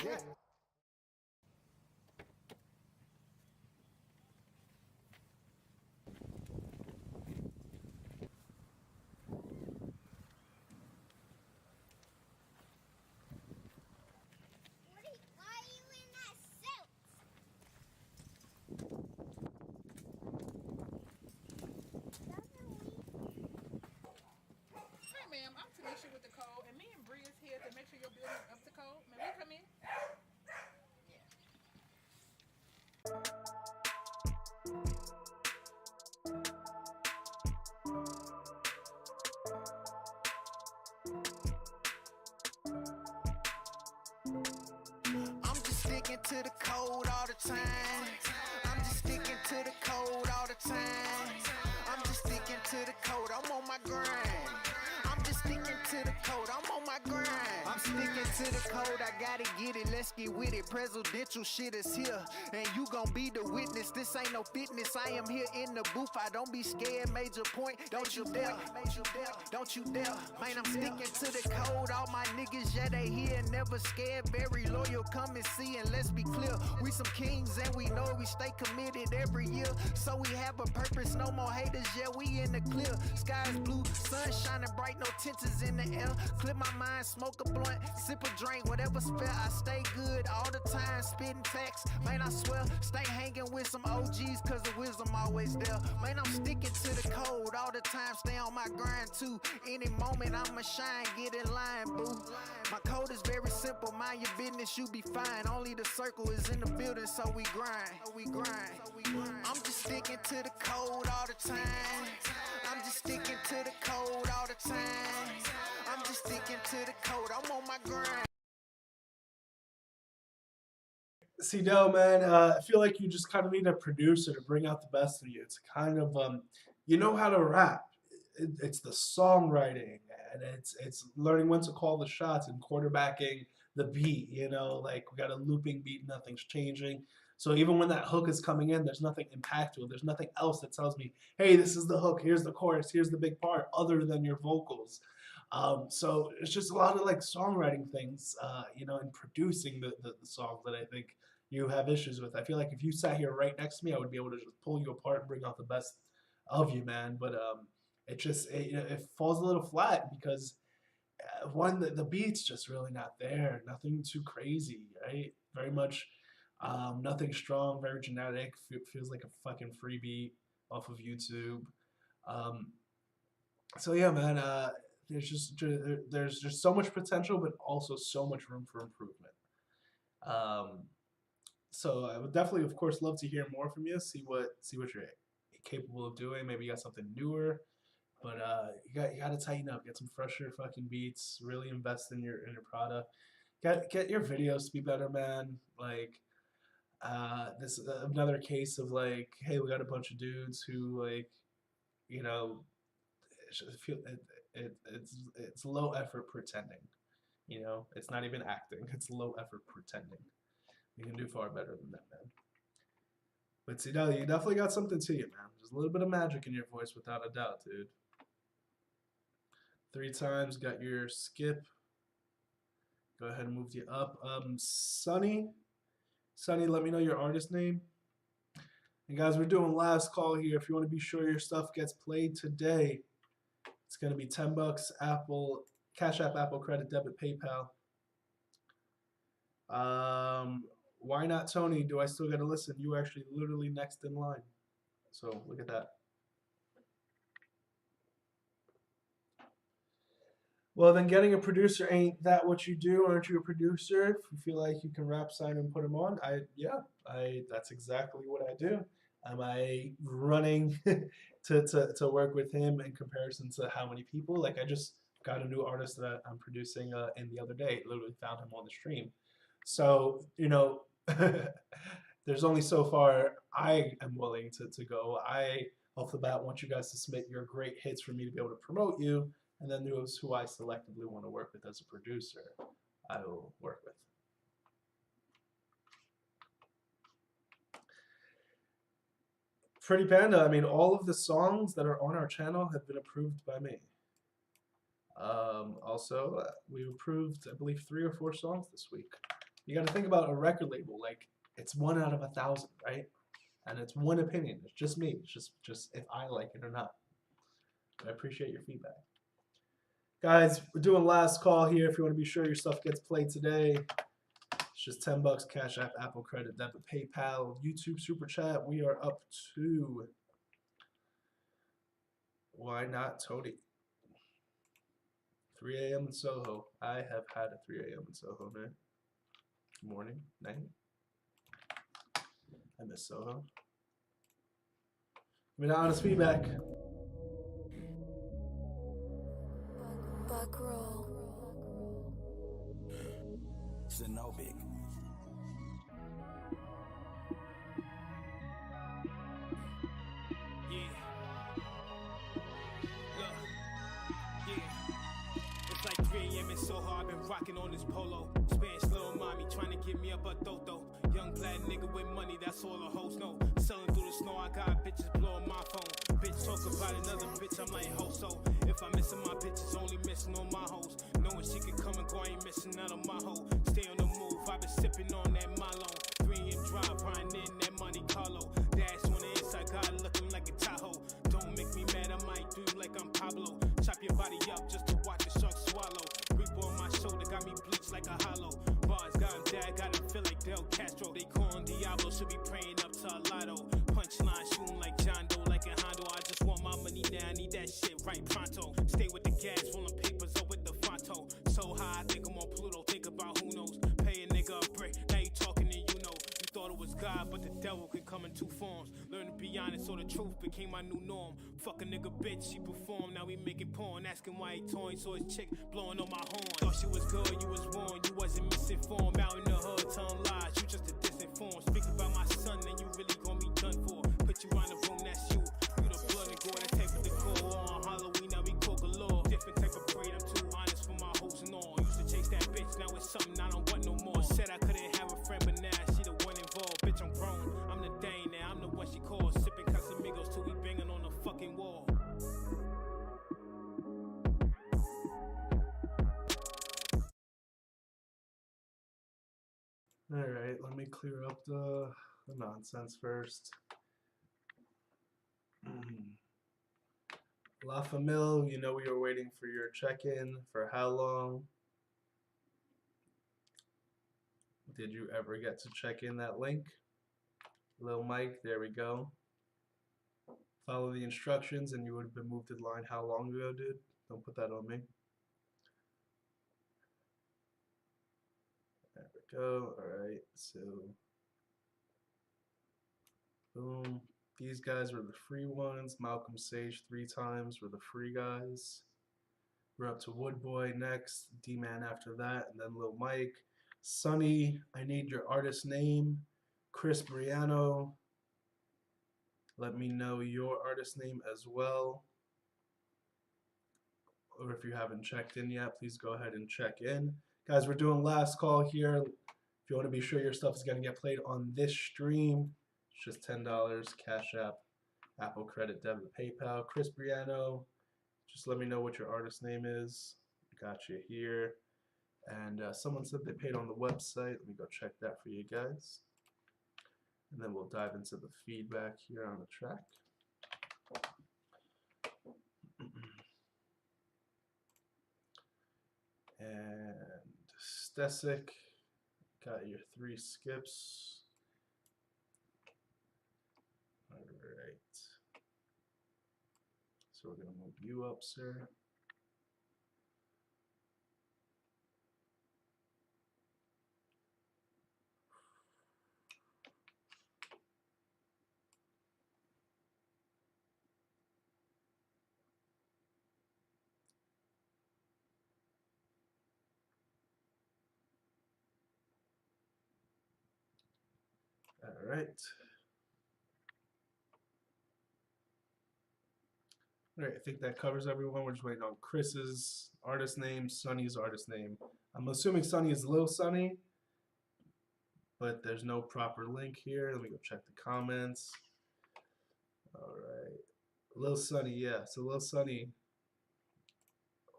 Yeah. Ma'am, I'm Tanisha with the code, and me and Bree is here to make sure your building is up to code. May we come in? I'm just sticking to the code all the time. I'm just sticking to the code all the time. I'm just sticking to the code. I'm on my grind. I'm just sticking to the code. I'm on my grind. I'm sticking to the code. I gotta get it. Let's get with it. Presidential shit is here, and you gon' be the witness. This ain't no fitness. I am here in the booth. I don't be scared. Major point. Don't you dare. Don't you dare. Man, I'm sticking to the code. All my niggas, yeah, they here. Never scared. Very loyal. Come and see, and let's be clear. We some kings, and we know we stay committed every year. So we have a purpose. No more haters. Yeah, we in the clear. Sky's blue. Sun shining bright. No tints in the air. Clip my mind. Smoke a blunt. Sip a drink. Whatever spell. I stay good all the time. Spitting facts. Man, I swear. Stay hanging with some OGs. Cause the wisdom always there. Man, I'm sticking to the code all the time. Stay on my grind too. Any moment I'ma shine. Get in line, boo. My code is very simple. Mind your business. You be fine. Only the circle is in the building. So we grind. I'm just sticking to the code all the time. I'm just sticking to the code all the time. I'm just sticking to the code. I'm on my grind. See, no, man, I feel like you just kind of need a producer to bring out the best of you. It's kind of, you know how to rap. It's the songwriting, and it's learning when to call the shots and quarterbacking the beat, you know, like we got a looping beat, nothing's changing. So even when that hook is coming in, there's nothing impactful. There's nothing else that tells me, hey, this is the hook, here's the chorus, here's the big part, other than your vocals. So it's just a lot of like songwriting things, you know, and producing the songs that I think you have issues with. I feel like if you sat here right next to me, I would be able to just pull you apart and bring out the best of you, man. But it falls a little flat because one, the beat's just really not there. Nothing too crazy, right? Very much nothing strong, very genetic. Feels like a fucking free beat off of YouTube. So yeah, man. There's just so much potential, but also so much room for improvement. So I would definitely, of course, love to hear more from you. See what you're capable of doing. Maybe you got something newer, but you got to tighten up. Get some fresher fucking beats. Really invest in your product. Get your videos to be better, man. Like This is another case of like, hey, we got a bunch of dudes who like, you know, it's low effort pretending. You know, it's not even acting. It's low effort pretending. You can do far better than that, man. But see, no, you definitely got something to you, man. There's a little bit of magic in your voice, without a doubt, dude. 3 times, got your skip. Go ahead and move you up. Sunny, let me know your artist name. And guys, we're doing last call here. If you want to be sure your stuff gets played today, it's going to be $10. Apple, Cash App, Apple Credit, Debit, PayPal. Why not Tony? Do I still got to listen? You were actually literally next in line. So look at that. Well, then getting a producer ain't that what you do? Aren't you a producer? If you feel like you can rap, sign, and put them on, that's exactly what I do. Am I running to work with him in comparison to how many people? Like, I just got a new artist that I'm producing in the other day. Literally found him on the stream. So, you know, there's only so far I am willing to go. I, off the bat, want you guys to submit your great hits for me to be able to promote you. And then those who I selectively want to work with as a producer, I will work with. Pretty Panda, I mean, all of the songs that are on our channel have been approved by me. Also, we approved, I believe, 3 or 4 songs this week. You got to think about a record label, like it's 1 out of 1,000, right? And it's one opinion. It's just me. It's just if I like it or not. I appreciate your feedback. Guys, we're doing last call here. If you want to be sure your stuff gets played today, it's just $10. Cash App, Apple Credit, Debit, PayPal, YouTube SuperChat. We are up to Why Not Tony? 3 a.m. in Soho. I have had a 3 a.m. in Soho, man. Morning, night. I miss Soho. Give me the honest feedback. Buck roll. Xenobic. Yeah. Look. Yeah. It's like 3 a.m. in Soho. I've been rocking on this polo. Spanish little mommy trying to get me up a toto. Young black nigga with money, that's all the hoes know. Selling through the snow, I got bitches blowing my phone. Bitch talk about another bitch, I'm like ho so. If I'm missing my bitches, only missing on my hoes. Knowing she can come and go, I ain't missing out on my hoe. Stay on the move, I've been sipping on that Milo. 3 a.m. drive, riding in that Monte Carlo. Dash on the inside, God looking like a Tahoe. Don't make me mad, I might do you like I'm Pablo. Chop your body up just to watch the shark swallow. Reaper on my shoulder, got me bleached like a hollow. Bars got him dead, got him feel like Del Castro. They calling Diablo, should be praying up to a lotto. Punchline shooting like John Doe, like a Hondo. I just want my money now, I need that shit right pronto. Stay with the gas, rolling papers up with the Fonto. So high, I think I'm on Pluto, think about who knows. Pay a nigga a brick, now you talking and you know. You thought it was God, but the devil can come in 2 forms. Learn to be honest, so the truth became my new norm. Fuck a nigga bitch, she performed, now we making porn. Asking why he torn, so his chick blowing on my horn. Thought she was good, you was warned, you wasn't misinformed. Out in the hood, telling lies, you just a disinformed. Speak about my son, then you really gon' be done for. Put you around the room, that's you. You the blood and gore, that tape with the core. On Halloween, now we cook galore. Different type of breed, I'm too honest for my hoes and all. Used to chase that bitch, now it's something I don't want no more. Said I couldn't have a friend, but now she the one involved. Bitch, I'm grown, I'm the Dane, now I'm the one she calls. Sipping Casamigos till we banging on the fucking wall. Alright, let me clear up the nonsense first. La Famille, you know we were waiting for your check-in. For how long? Did you ever get to check in that link? Lil Mike, there we go. Follow the instructions and you would have been moved in line how long ago, dude? Don't put that on me. There we go. Alright, so boom. These guys were the free ones. Malcolm Sage 3 times were the free guys. We're up to Woodboy next. D-Man after that, and then Lil Mike. Sunny, I need your artist name. Chris Briano, let me know your artist name as well. Or if you haven't checked in yet, please go ahead and check in. Guys, we're doing last call here. If you want to be sure your stuff is going to get played on this stream, it's just $10, Cash App, Apple Credit, Debit, PayPal. Chris Briano, just let me know what your artist name is. Got you here. And someone said they paid on the website. Let me go check that for you guys. And then we'll dive into the feedback here on the track. And Stesic, got your 3 skips. All right. So we're going to move you up, sir. All right. All right, I think that covers everyone. We're just waiting on Chris's artist name, Sonny's artist name. I'm assuming Sonny is Lil Sonny, but there's no proper link here. Let me go check the comments. All right. Lil Sonny, yeah. So Lil Sonny,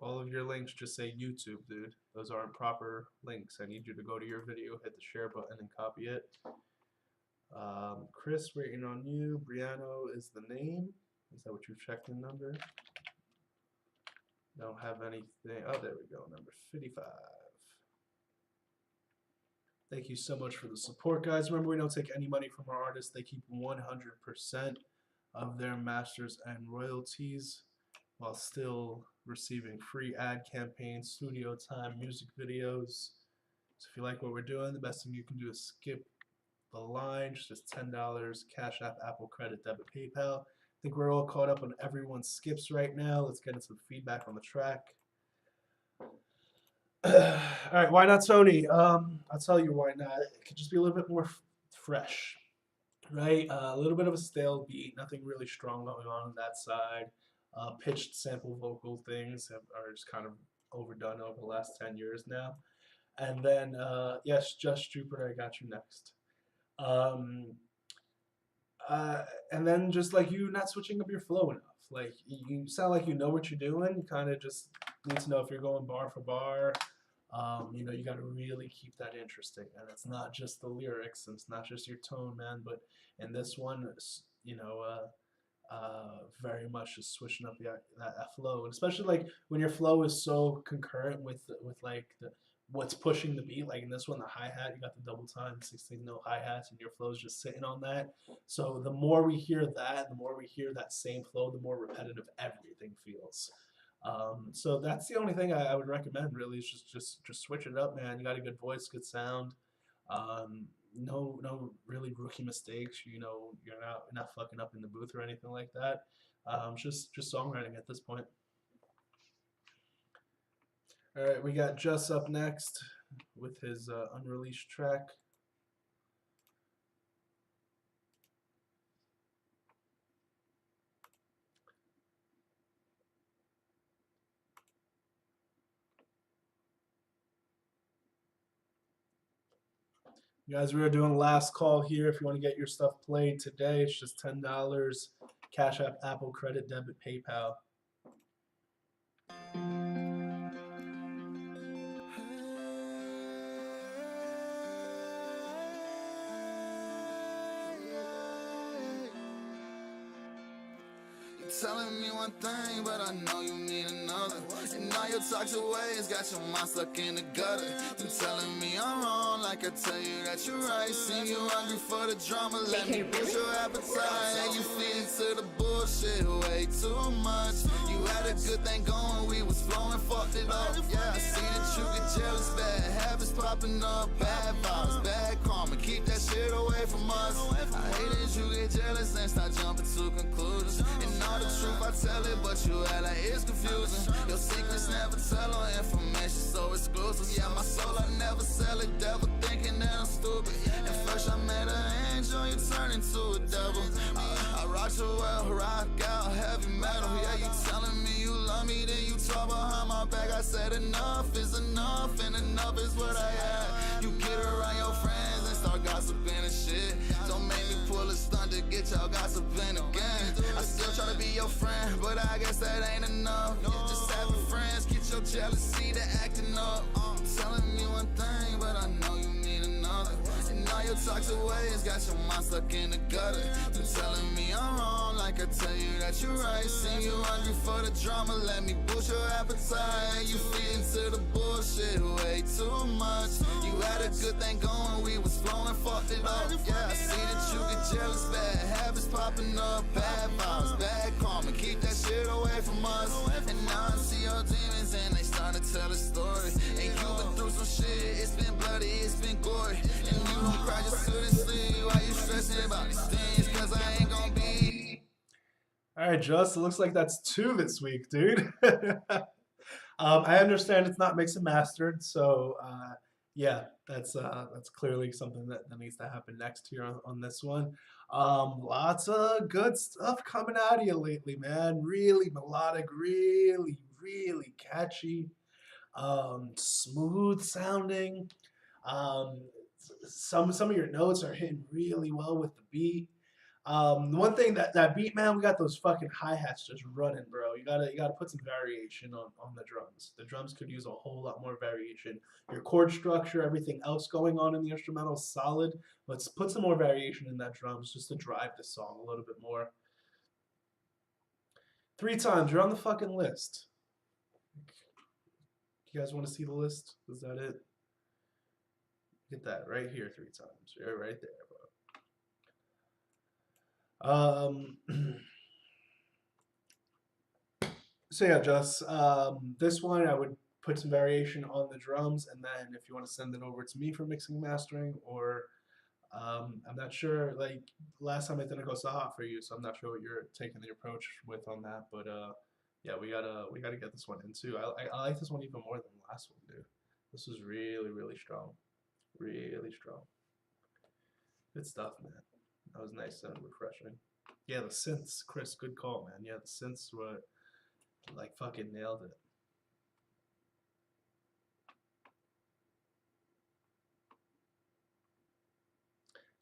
all of your links just say YouTube, dude. Those aren't proper links. I need you to go to your video, hit the share button, and copy it. Chris, waiting on you. Briano is the name. Is that what you checked in number? Don't have anything. Oh, there we go. Number 55. Thank you so much for the support, guys. Remember, we don't take any money from our artists. They keep 100% of their masters and royalties while still receiving free ad campaigns, studio time, music videos. So if you like what we're doing, the best thing you can do is skip the line. Just $10, Cash App, Apple Credit, Debit, PayPal. I think we're all caught up on everyone's skips right now. Let's get into the feedback on the track. All right, why not Tony? I'll tell you why not. It could just be a little bit more fresh, right? A little bit of a stale beat, nothing really strong going on that side. Pitched sample vocal things are just kind of overdone over the last 10 years now. And then, yes, Just Jupiter, I got you next. And then just like you not switching up your flow enough. Like you sound like you know what you're doing. You kind of just need to know if you're going bar for bar. You know, you got to really keep that interesting. And it's not just the lyrics, and it's not just your tone, man. But in this one, you know, very much just switching up that flow, and especially like when your flow is so concurrent with like what's pushing the beat. Like in this one, the hi-hat, you got the double time 16-note hi-hats, and your flow is just sitting on that. So the more we hear that, the more we hear that same flow, the more repetitive everything feels. So that's the only thing I would recommend, really, is just switch it up, man. You got a good voice, good sound. No really rookie mistakes. You know, you're not fucking up in the booth or anything like that. Just songwriting at this point. All right, we got Just up next with his unreleased track. You guys, we are doing last call here. If you want to get your stuff played today, it's just $10. Cash App, Apple Credit, Debit, PayPal. Telling me one thing, but I know you need another. And all your toxic ways got your mind stuck in the gutter. You telling me I'm wrong, like I tell you that you're right. See you hungry for the drama, let me push your appetite. And you feed into the bullshit way too much. You had a good thing going, we was flowing, fucked it up. Yeah, I see that you get jealous, bad habits popping up, bad vibes, bad karma. Keep that shit away from us. I hate that you get jealous and start jumping to conclusions. And all the truth I tell it, but you act like it's confusing. Your secrets never tell on information so exclusive. Yeah, my soul I never sell it. Devil thinking that I'm stupid. At first I met her turn into a devil. I rock so well, rock out, heavy metal. Yeah, you telling me you love me, then you talk behind my back. I said enough is enough, and enough is what I had. You get around your friends and start gossiping and shit. Don't make me pull a stunt to get y'all gossiping again. I still try to be your friend, but I guess that ain't enough. Just having friends, get your jealousy to acting up. Telling me one thing, but I know you need another. And all your toxic ways got your mind stuck in the gutter. You telling me I'm wrong, like I tell you that you're right. See you hungry for the drama, let me boost your appetite. You feed into the bullshit way too much. You had a good thing going, we was flowing, fucked it up. Yeah, I see that you get jealous, bad habits popping up, bad vibes, bad karma. Keep that shit away from us. And now I see your demons and they start to tell a story. And you been through some shit, it's been bloody, it's been gory. And you don't cry just to the sleep. Why you stressing about these things? Cause I ain't gonna be. Alright, Just, it looks like that's 2 this week, dude. I understand it's not mixed and mastered, so yeah, that's clearly something that needs to happen next here on this one. Lots of good stuff coming out of you lately, man. Really melodic, really, really catchy, smooth sounding. Some of your notes are hitting really well with the beat. The one thing that beat, man, we got those fucking hi-hats just running, bro. You gotta put some variation on the drums. The drums could use a whole lot more variation. Your chord structure, everything else going on in the instrumental is solid. Let's put some more variation in that drums just to drive the song a little bit more. 3 times, you're on the fucking list. You guys want to see the list? Is that it? Get that right here 3 times. You're right there, bro. So yeah, Just this one I would put some variation on the drums, and then if you want to send it over to me for mixing and mastering, or I'm not sure, like last time it didn't go so hot for you, so I'm not sure what you're taking the approach with on that, but yeah, we gotta get this one in too. I like this one even more than the last one, dude. This was really, really strong. Really strong. Good stuff, man. That was nice and refreshing. Yeah, the synths, Chris, good call, man. Yeah, the synths were like fucking nailed it.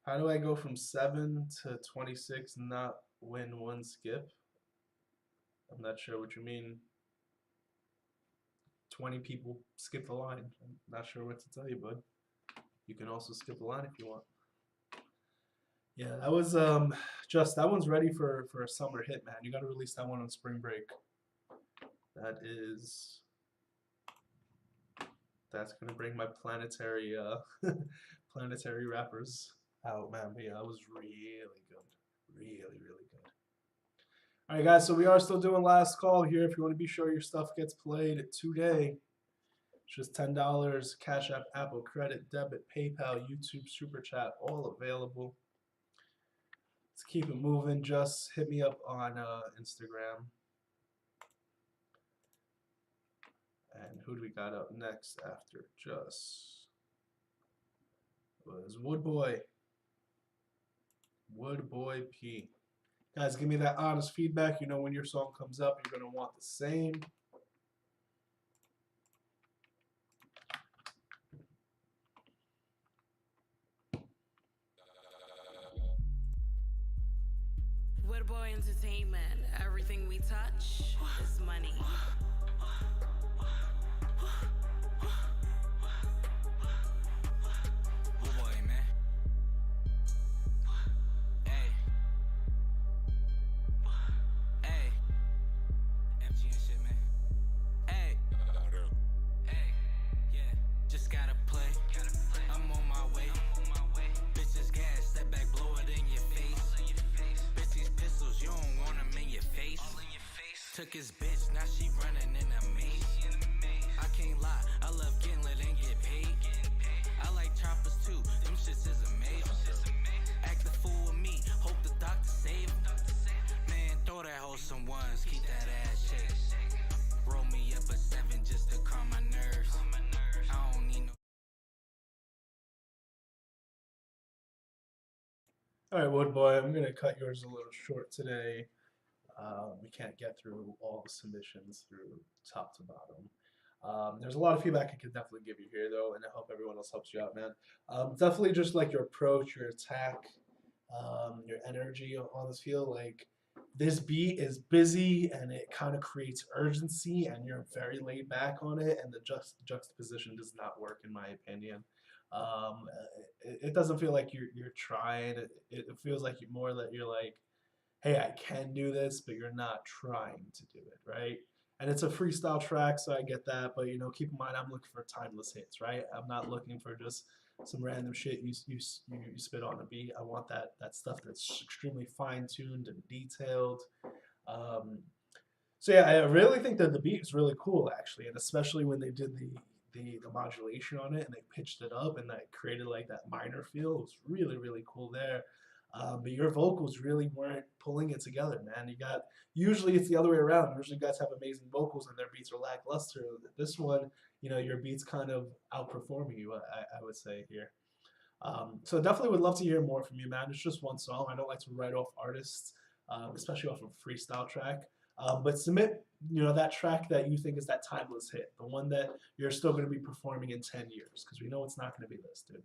How do I go from 7 to 26 and not win 1 skip? I'm not sure what you mean. 20 people skip the line. I'm not sure what to tell you, bud. You can also skip the line if you want. Yeah, that was Just that one's ready for a summer hit, man. You got to release that one on spring break. That's gonna bring my planetary planetary rappers out, man. But yeah, that was really good, really good. All right, guys. So we are still doing last call here. If you want to be sure your stuff gets played today, it's just $10. Cash App, Apple Credit, Debit, PayPal, YouTube SuperChat, all available. Let's keep it moving. Just hit me up on Instagram. And who do we got up next after Just? Was Woodboy P. Guys, give me that honest feedback. You know when your song comes up, you're going to want the same. Woodboy Entertainment. Everything we touch is money. Woodboy, man. Hey. Hey. FG and shit, man. Hey. Hey. Yeah. Just gotta play. I'm on my way. Bitches gas, step back, blow it in your face. Bitch, these pistols, you don't want them in your face. Took his bitch, now she running in a maze. I can't lie, I love getting lit and get paid. I like choppers too, them shits is amazing. Act the fool with me, hope the doctor save him. Man, throw that hoe some ones, keep that ass shake. Roll me up a 7 just to calm my nerves. I don't need no. All right, Wood Boy, I'm gonna cut yours a little short today. We can't get through all the submissions through top to bottom. There's a lot of feedback I could definitely give you here, though, and I hope everyone else helps you out, man. Definitely just like your approach, your attack, your energy on this field. Like this beat is busy and it kind of creates urgency, and you're very laid back on it, and the juxtaposition does not work, in my opinion. Um, it doesn't feel like you're trying. It feels like more that you're like, hey, I can do this, but you're not trying to do it, right? And it's a freestyle track, so I get that. But keep in mind, I'm looking for timeless hits, right? I'm not looking for just some random shit you spit on a beat. I want that stuff that's extremely fine tuned and detailed. Um, so yeah, I really think that the beat is really cool, actually, and especially when they did the modulation on it and they pitched it up and that created like that minor feel. It was really cool there. But your vocals really weren't pulling it together, man. Usually it's the other way around. Usually guys have amazing vocals and their beats are lackluster. This one, your beats kind of outperforming you, I would say here. So definitely would love to hear more from you, man. It's just one song. I don't like to write off artists, especially off a freestyle track. But submit, that track that you think is that timeless hit, the one that you're still going to be performing in 10 years, because we know it's not going to be this, dude.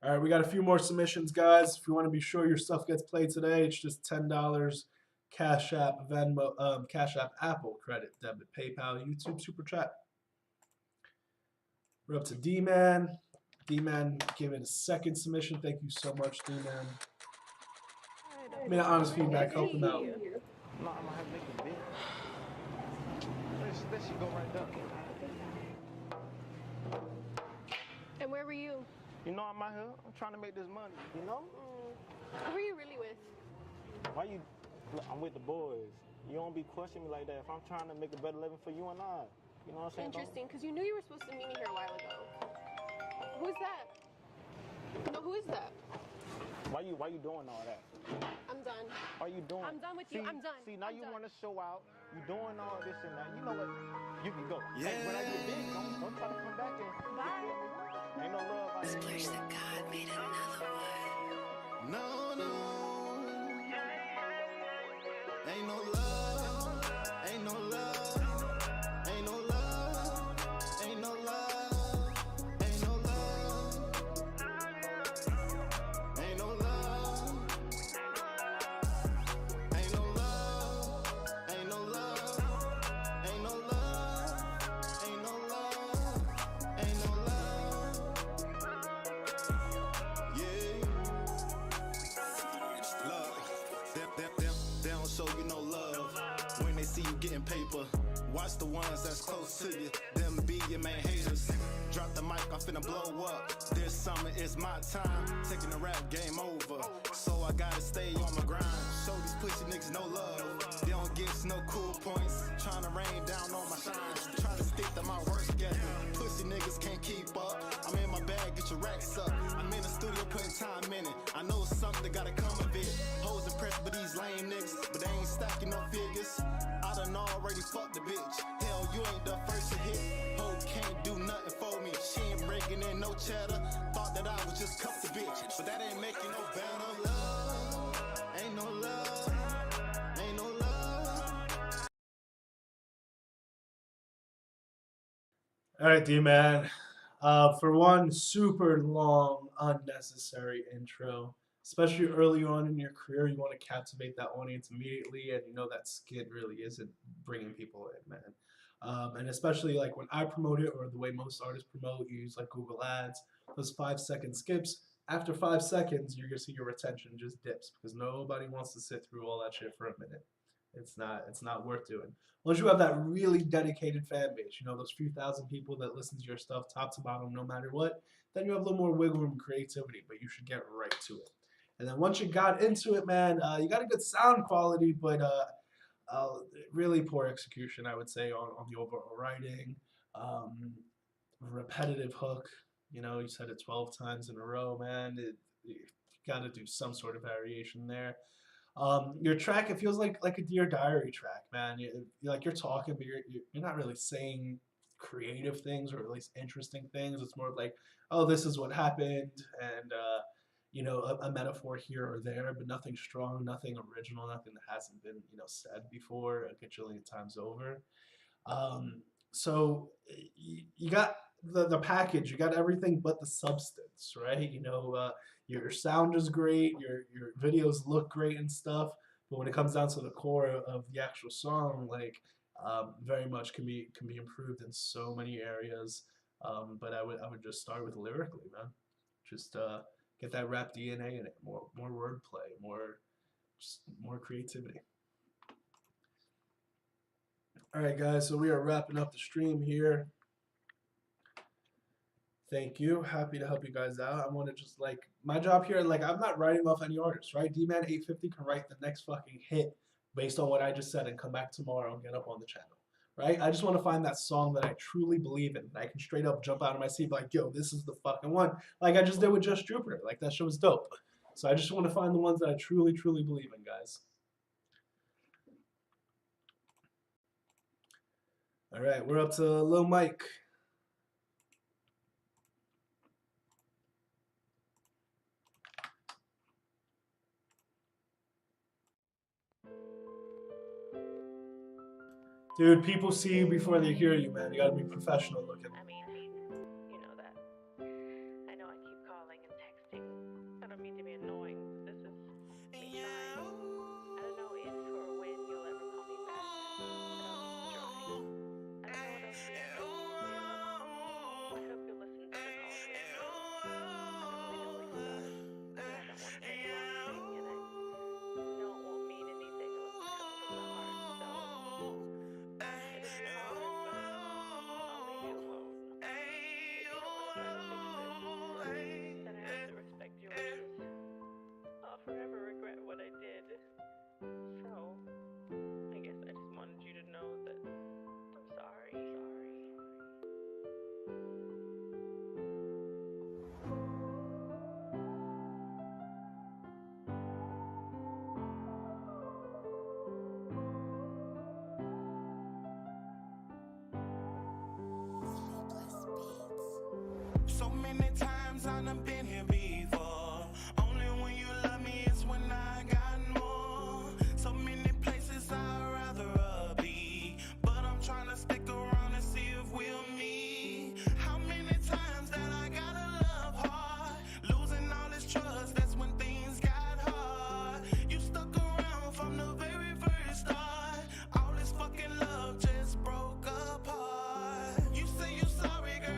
All right, we got a few more submissions, guys. If you want to be sure your stuff gets played today, it's just $10. Cash App, Venmo, Cash App, Apple Credit, Debit, PayPal, YouTube SuperChat. We're up to D-Man. D-Man gave it a second submission. Thank you so much, D-Man. I mean, honest feedback, help him out. No, I'm gonna have to make a bid. That should go right there. And where were you? I'm out here. I'm trying to make this money, Who are you really with? Why you? Look, I'm with the boys. You don't be questioning me like that. If I'm trying to make a better living for you and I, you know what I'm saying? Interesting, because you knew you were supposed to meet me here a while ago. Who's that? No, who is that? Why you doing all that? I'm done. Are you doing? I'm done with you. I'm done. See, now you want to show out. You doing all this and that. You know what? You can go. Yeah. Hey, when I get big, don't try to come back and. Bye. Ain't no love. This place that God made another one. No. Ain't no love. Ain't no love. Ain't no love. Ain't no love. Ain't no love. Ain't no love. Ain't no love. Ain't no love. Ain't no love. Ain't no love. Ain't no love. Yeah. Love. They don't show you no love when they see you getting paper. Watch the ones that's close to you, them be your main haters. Drop the mic, I'm finna blow up. This summer is my time, taking the rap game over. So I gotta stay on my grind. Show these pussy niggas no love. They don't get no cool points. Trying to rain down on my shine. Trying to stick to my work schedule. Pussy niggas can't keep up. I'm in my bag, get your racks up. I'm in the studio putting time in it. I know something gotta come of it. Hoes impressed with these lame niggas, but they ain't stacking no figures. I done already fucked the bitch. Hell, you ain't the first to hit. Hoe can't do nothing for me. She ain't breaking in no cheddar. Thought that I was just cuff the bitch, but that ain't making no better. Love, ain't no love, ain't no love. All right, D-Man. For one super long, unnecessary intro, especially early on in your career, you want to captivate that audience immediately, and that skit really isn't bringing people in, man. And especially like when I promote it, or the way most artists promote, you use like Google Ads, those 5-second skips. After 5 seconds, you're gonna see your retention just dips because nobody wants to sit through all that shit for a minute. It's not worth doing. Unless you have that really dedicated fan base, those few thousand people that listen to your stuff top to bottom, no matter what, then you have a little more wiggle room and creativity, but you should get right to it. And then once you got into it, man, you got a good sound quality, but really poor execution, I would say, on the overall writing. Repetitive hook, you said it 12 times in a row, man. You got to do some sort of variation there. Your track, it feels like a Dear Diary track, man. You're talking, but you're not really saying creative things or at least interesting things. It's more like, oh, this is what happened, and you know, a metaphor here or there, but nothing strong, nothing original, nothing that hasn't been, you know, said before a gajillion times over. So you got the package, you got everything but the substance, right? You know, your sound is great, your videos look great and stuff, but when it comes down to the core of the actual song, like very much can be improved in so many areas. But I would just start with lyrically, man. Just get that rap DNA in it, more wordplay, more creativity. All right, guys, so we are wrapping up the stream here. Thank you. Happy to help you guys out. I want to just, like, my job here, like, I'm not writing off any artists, right? D-Man 850 can write the next fucking hit based on what I just said and come back tomorrow and get up on the channel, right? I just want to find that song that I truly believe in, that I can straight up jump out of my seat like, yo, this is the fucking one. Like I just did with Just Jupiter. Like, that shit was dope. So I just want to find the ones that I truly, truly believe in, guys. All right, we're up to Lil Mike. Dude, people see you before they hear you, man. You gotta be professional looking. I mean, you know that. I know I keep calling and texting. I don't mean to be annoying. This is me trying. I don't know if or when you'll ever call me back, but I'll keep trying. I don't know what else really I can do. I hope you'll listen to the call again. I don't really know what you got, but I don't want to take the wrong thing, and I know it won't mean anything unless it's coming from the heart, so it is hard, but I'll leave you alone. If you don't want to try to fix this, then I have to respect your wishes. I'll forever regret what I did. So, I guess I just wanted you to know that I'm sorry. So many times I done been here before. Only when you love me is when I got more. So many places I'd rather be, but I'm trying to stick around and see if we'll meet. How many times that I gotta love hard, losing all this trust, that's when things got hard. You stuck around from the very first start. All this fucking love just broke apart. You say you're sorry, girl.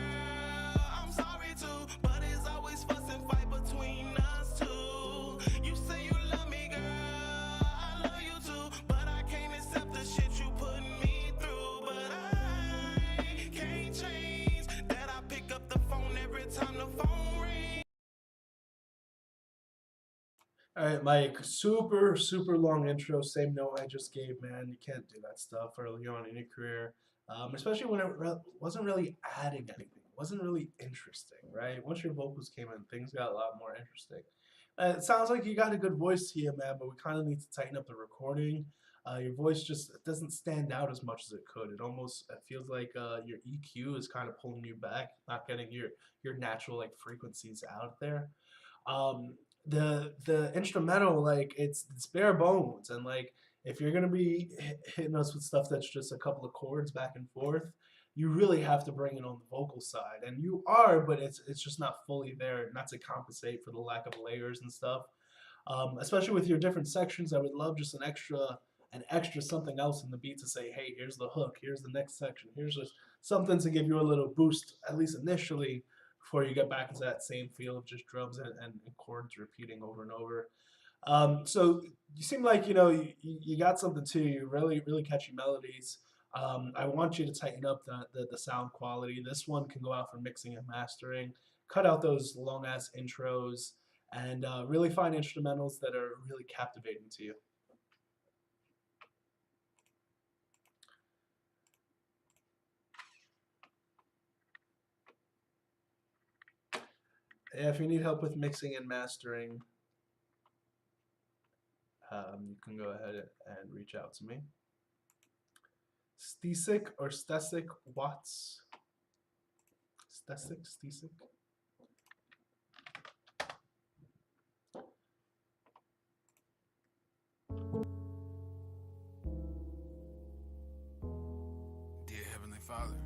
But it's always fuss and fight between us two. You say you love me, girl, I love you too, but I can't accept the shit you put me through. But I can't change that I pick up the phone every time the phone rings. All right, Mike, super long intro, same note I just gave, man. You can't do that stuff early on in your career, especially when it wasn't really adding anything. Wasn't really interesting, right? Once your vocals came in, things got a lot more interesting. It sounds like you got a good voice here, man, but we kind of need to tighten up the recording. Your voice just doesn't stand out as much as it could. It feels like your EQ is kind of pulling you back, not getting your natural like frequencies out there. The instrumental, like it's bare bones, and like if you're gonna be hitting us with stuff that's just a couple of chords back and forth, you really have to bring it on the vocal side, and you are, but it's just not fully there, not to compensate for the lack of layers and stuff. Especially with your different sections, I would love just an extra something else in the beat to say, hey, here's the hook, here's the next section, here's just something to give you a little boost, at least initially, before you get back into that same feel of just drums and chords repeating over and over. So you seem like, you know, you got something to you, really catchy melodies. I want you to tighten up the sound quality. This one can go out for mixing and mastering. Cut out those long ass intros and really find instrumentals that are really captivating to you. Yeah, if you need help with mixing and mastering, you can go ahead and reach out to me. Stisik or Stesic Watts. Stisik. Father,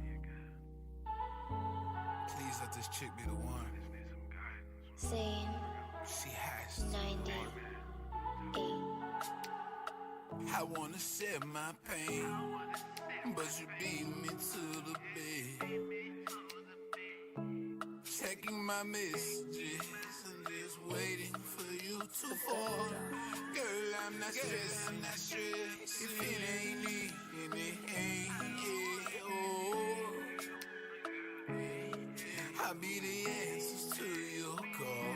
please let this chick be the one. Scene She has to. 98. I wanna share my pain, but you beat me to the bed. Checking my messages and just waiting for you to fall. Girl, I'm not stressed, I'm not stressed. If it ain't it, then it ain't, yeah, oh. I'll be the answers to your call.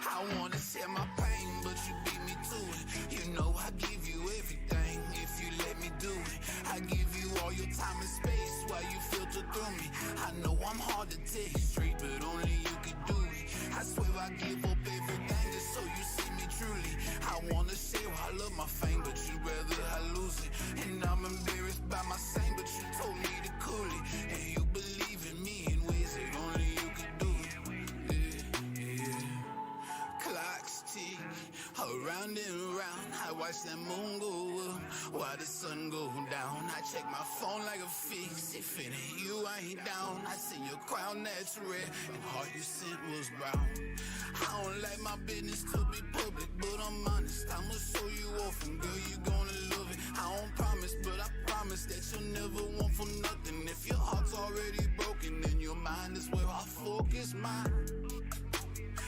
I wanna share my pain, but you beat me to it. You know I give you everything if you let me do it. I give you all your time and space while you filter through me. I know I'm hard to take straight, but only you can do it. I swear I give up everything just so you see me truly. I wanna share I love my fame, but you rather I lose it. And I'm embarrassed by my shame, but you told me to cool it. And you believe in me in ways that only you can do it. Yeah, yeah. Clocks tick around and around. I watch that moon go up while the sun go down. I check my phone like a fix. If it ain't you, I ain't down. I see your crown that's red and heart you sent was brown. I don't like my business to be public, but I'm honest. I'ma show you off and girl, you gonna love it. I don't promise, but I promise that you'll never want for nothing. If your heart's already broken, then your mind is where I focus mine.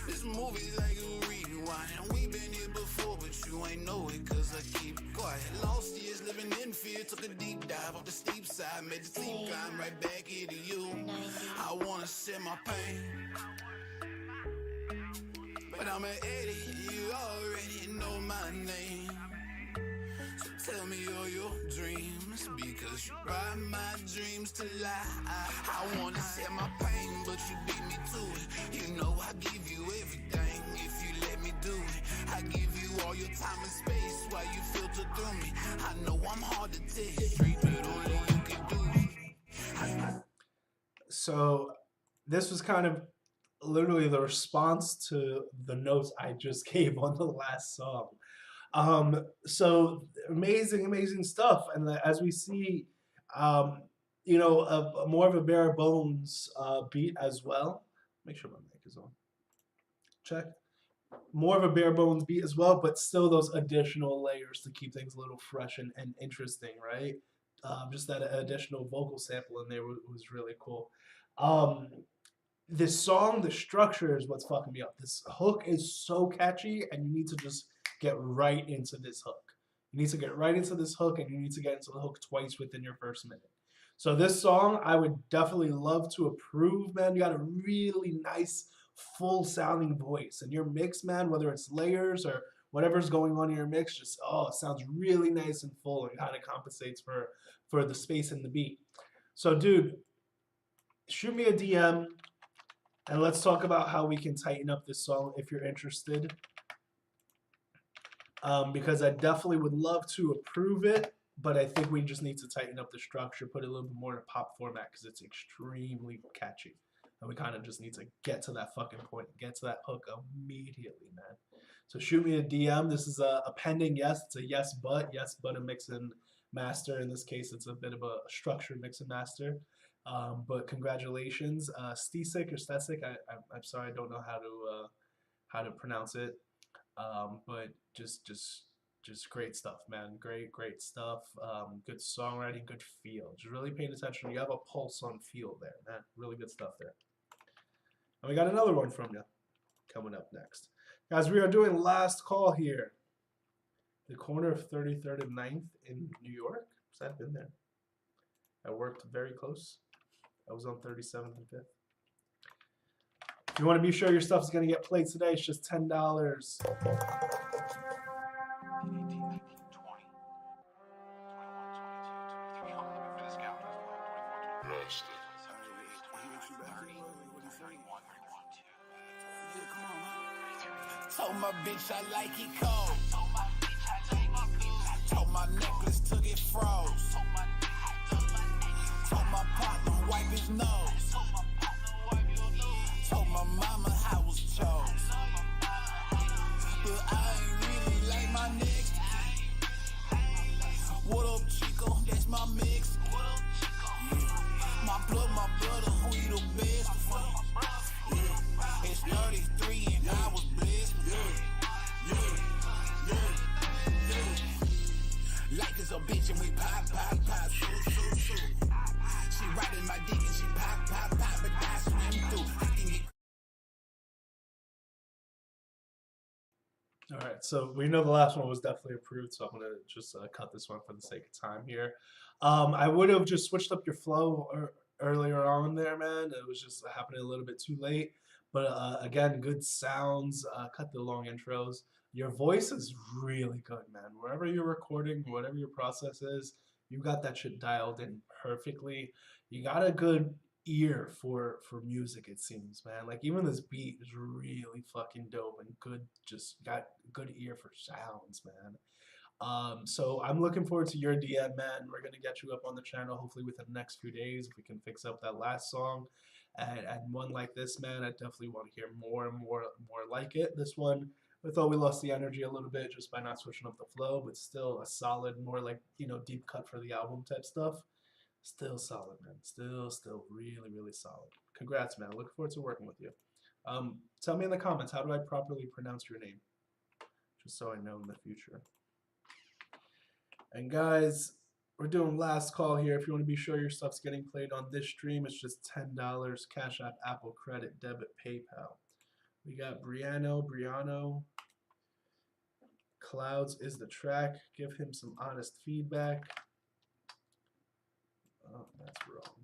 This movie's like a rewind. We been here before, but you ain't know it, cause I keep quiet. Lost years living in fear, took a deep dive off the steep side, made the steep climb right back here to you. I wanna share my pain, but I'm an idiot, you already know my name. So tell me all your dreams, because you brought my dreams to life. I wanna share my pain, but you beat me to it. You know I give you everything if you let me do it. I give you all your time and space while you filter through me. I know I'm hard to take straight, but only you can do it. So this was kind of literally the response to the notes I just gave on the last song. So amazing stuff. And as we see, you know, a more of a bare bones beat as well. Make sure my mic is on. Check. More of a bare bones beat as well, but still those additional layers to keep things a little fresh and interesting, right? Just that additional vocal sample in there was really cool. This song, the structure is what's fucking me up. This hook is so catchy, and you need to just get right into this hook. You need to get right into this hook, and you need to get into the hook twice within your first minute. So this song, I would definitely love to approve, man. You got a really nice, full-sounding voice. And your mix, man, whether it's layers or whatever's going on in your mix, just, oh, it sounds really nice and full and kind of compensates for the space in the beat. So, dude, shoot me a DM, and let's talk about how we can tighten up this song if you're interested. Because I definitely would love to approve it, but I think we just need to tighten up the structure, put it a little bit more in a pop format because it's extremely catchy. And we kind of just need to get to that fucking point, get to that hook immediately, man. So shoot me a DM. This is a pending yes. It's a yes, but a mix and master. In this case, it's a bit of a structured mix and master. But congratulations, Stisik or Stesik. I'm sorry, I don't know how to pronounce it. But just great stuff, man. Great stuff. Good songwriting, good feel. Just really paying attention. You have a pulse on feel there, man. Really good stuff there. And we got another one from you coming up next. Guys, we are doing last call here. The corner of 33rd and 9th in New York. I've been there. I worked very close. I was on 37th and 5th. If you want to be sure your stuff is going to get played today, it's just $10. Told my bitch I like it cold. Told my necklace to get froze. Told my partner wipe his nose. Told my mama I was chose. But I ain't really like my next. What up, Chico? That's my mix. Yeah. My All right, so we know the last one was definitely approved, so I'm gonna just cut this one for the sake of time here. I would have just switched up your flow earlier on there, man. It was just happening a little bit too late. But again, good sounds. Cut the long intros. Your voice is really good, man. Wherever you're recording, whatever your process is, you got that shit dialed in perfectly. You got a good ear for music, it seems, man. Like even this beat is really fucking dope and good. Just got good ear for sounds, man. So I'm looking forward to your DM, man. We're gonna get you up on the channel hopefully within the next few days if we can fix up that last song. And one like this, man, I definitely want to hear more and more like it. This one, I thought we lost the energy a little bit just by not switching up the flow, but still a solid, more like, you know, deep cut for the album type stuff. Still solid, man. Still really solid. Congrats, man. I look forward to working with you. Tell me in the comments, how do I properly pronounce your name? Just so I know in the future. And guys, we're doing last call here. If you want to be sure your stuff's getting played on this stream, it's just $10. Cash App, Apple Credit, Debit, PayPal. We got Briano. Clouds is the track. Give him some honest feedback. Oh, that's wrong.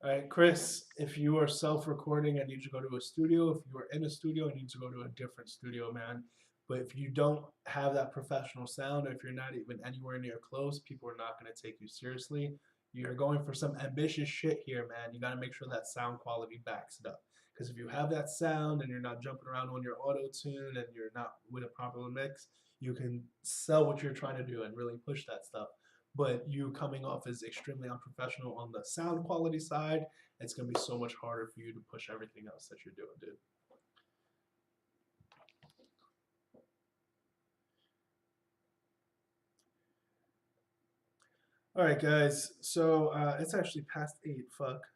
All right, Chris, if you are self-recording, I need you to go to a studio. If you are in a studio, I need to go to a different studio, man. But if you don't have that professional sound, or if you're not even anywhere near close, people are not going to take you seriously. You're going for some ambitious shit here, man. You got to make sure that sound quality backs it up. Because if you have that sound and you're not jumping around on your auto-tune and you're not with a proper mix, you can sell what you're trying to do and really push that stuff. But you coming off as extremely unprofessional on the sound quality side, it's going to be so much harder for you to push everything else that you're doing, dude. All right, guys. So it's actually past 8. Fuck.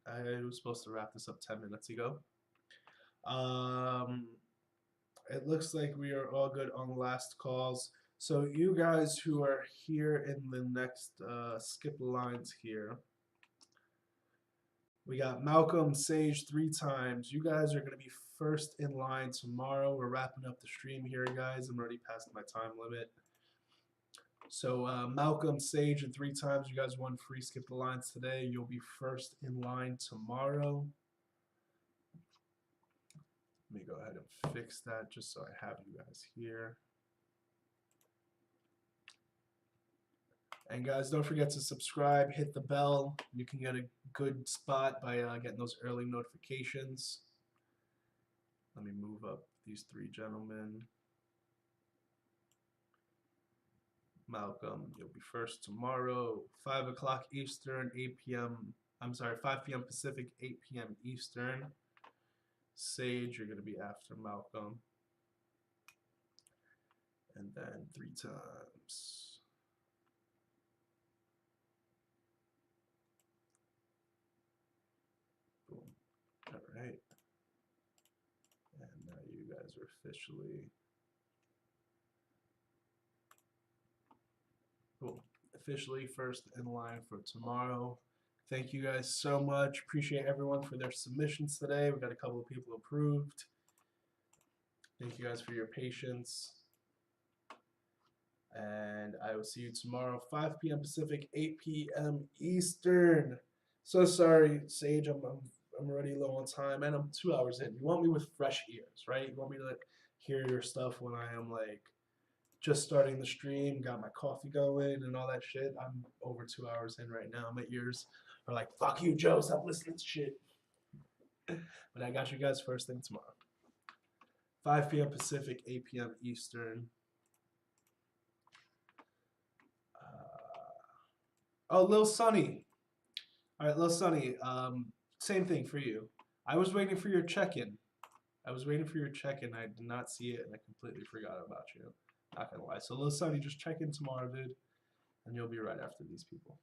I was supposed to wrap this up 10 minutes ago. It looks like we are all good on last calls. So you guys who are here in the next skip lines here, we got Malcolm, Sage 3 times. You guys are going to be first in line tomorrow. We're wrapping up the stream here, guys. I'm already past my time limit. So Malcolm, Sage, and 3 times. You guys won free skip the lines today. You'll be first in line tomorrow. Let me go ahead and fix that just so I have you guys here. And guys, don't forget to subscribe, hit the bell. You can get a good spot by getting those early notifications. Let me move up these 3 gentlemen. Malcolm, you'll be first tomorrow, 5 o'clock Eastern, 8 p.m. I'm sorry, 5 p.m. Pacific, 8 p.m. Eastern. Sage, you're going to be after Malcolm. And then 3 times. Boom. All right. And now you guys are officially first in line for tomorrow. Thank you guys so much. Appreciate everyone for their submissions today. We got a couple of people approved. Thank you guys for your patience. And I will see you tomorrow, 5 p.m. Pacific, 8 p.m. Eastern. So sorry, Sage, I'm already low on time, and I'm 2 hours in. You want me with fresh ears, right? You want me to hear your stuff when I am like just starting the stream, got my coffee going and all that shit. I'm over 2 hours in right now. My ears are like, fuck you, Joe, stop listening to shit. But I got you guys first thing tomorrow. 5 p.m. Pacific, 8 p.m. Eastern. Oh, Lil Sonny. All right, Lil Sonny, same thing for you. I was waiting for your check-in. I did not see it, and I completely forgot about you. Not gonna lie. So, Lil Sonny, just check in tomorrow, dude, and you'll be right after these people.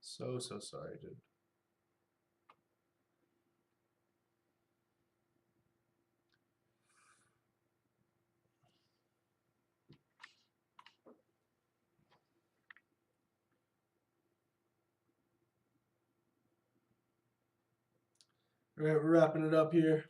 So sorry, dude. All right, we're wrapping it up here.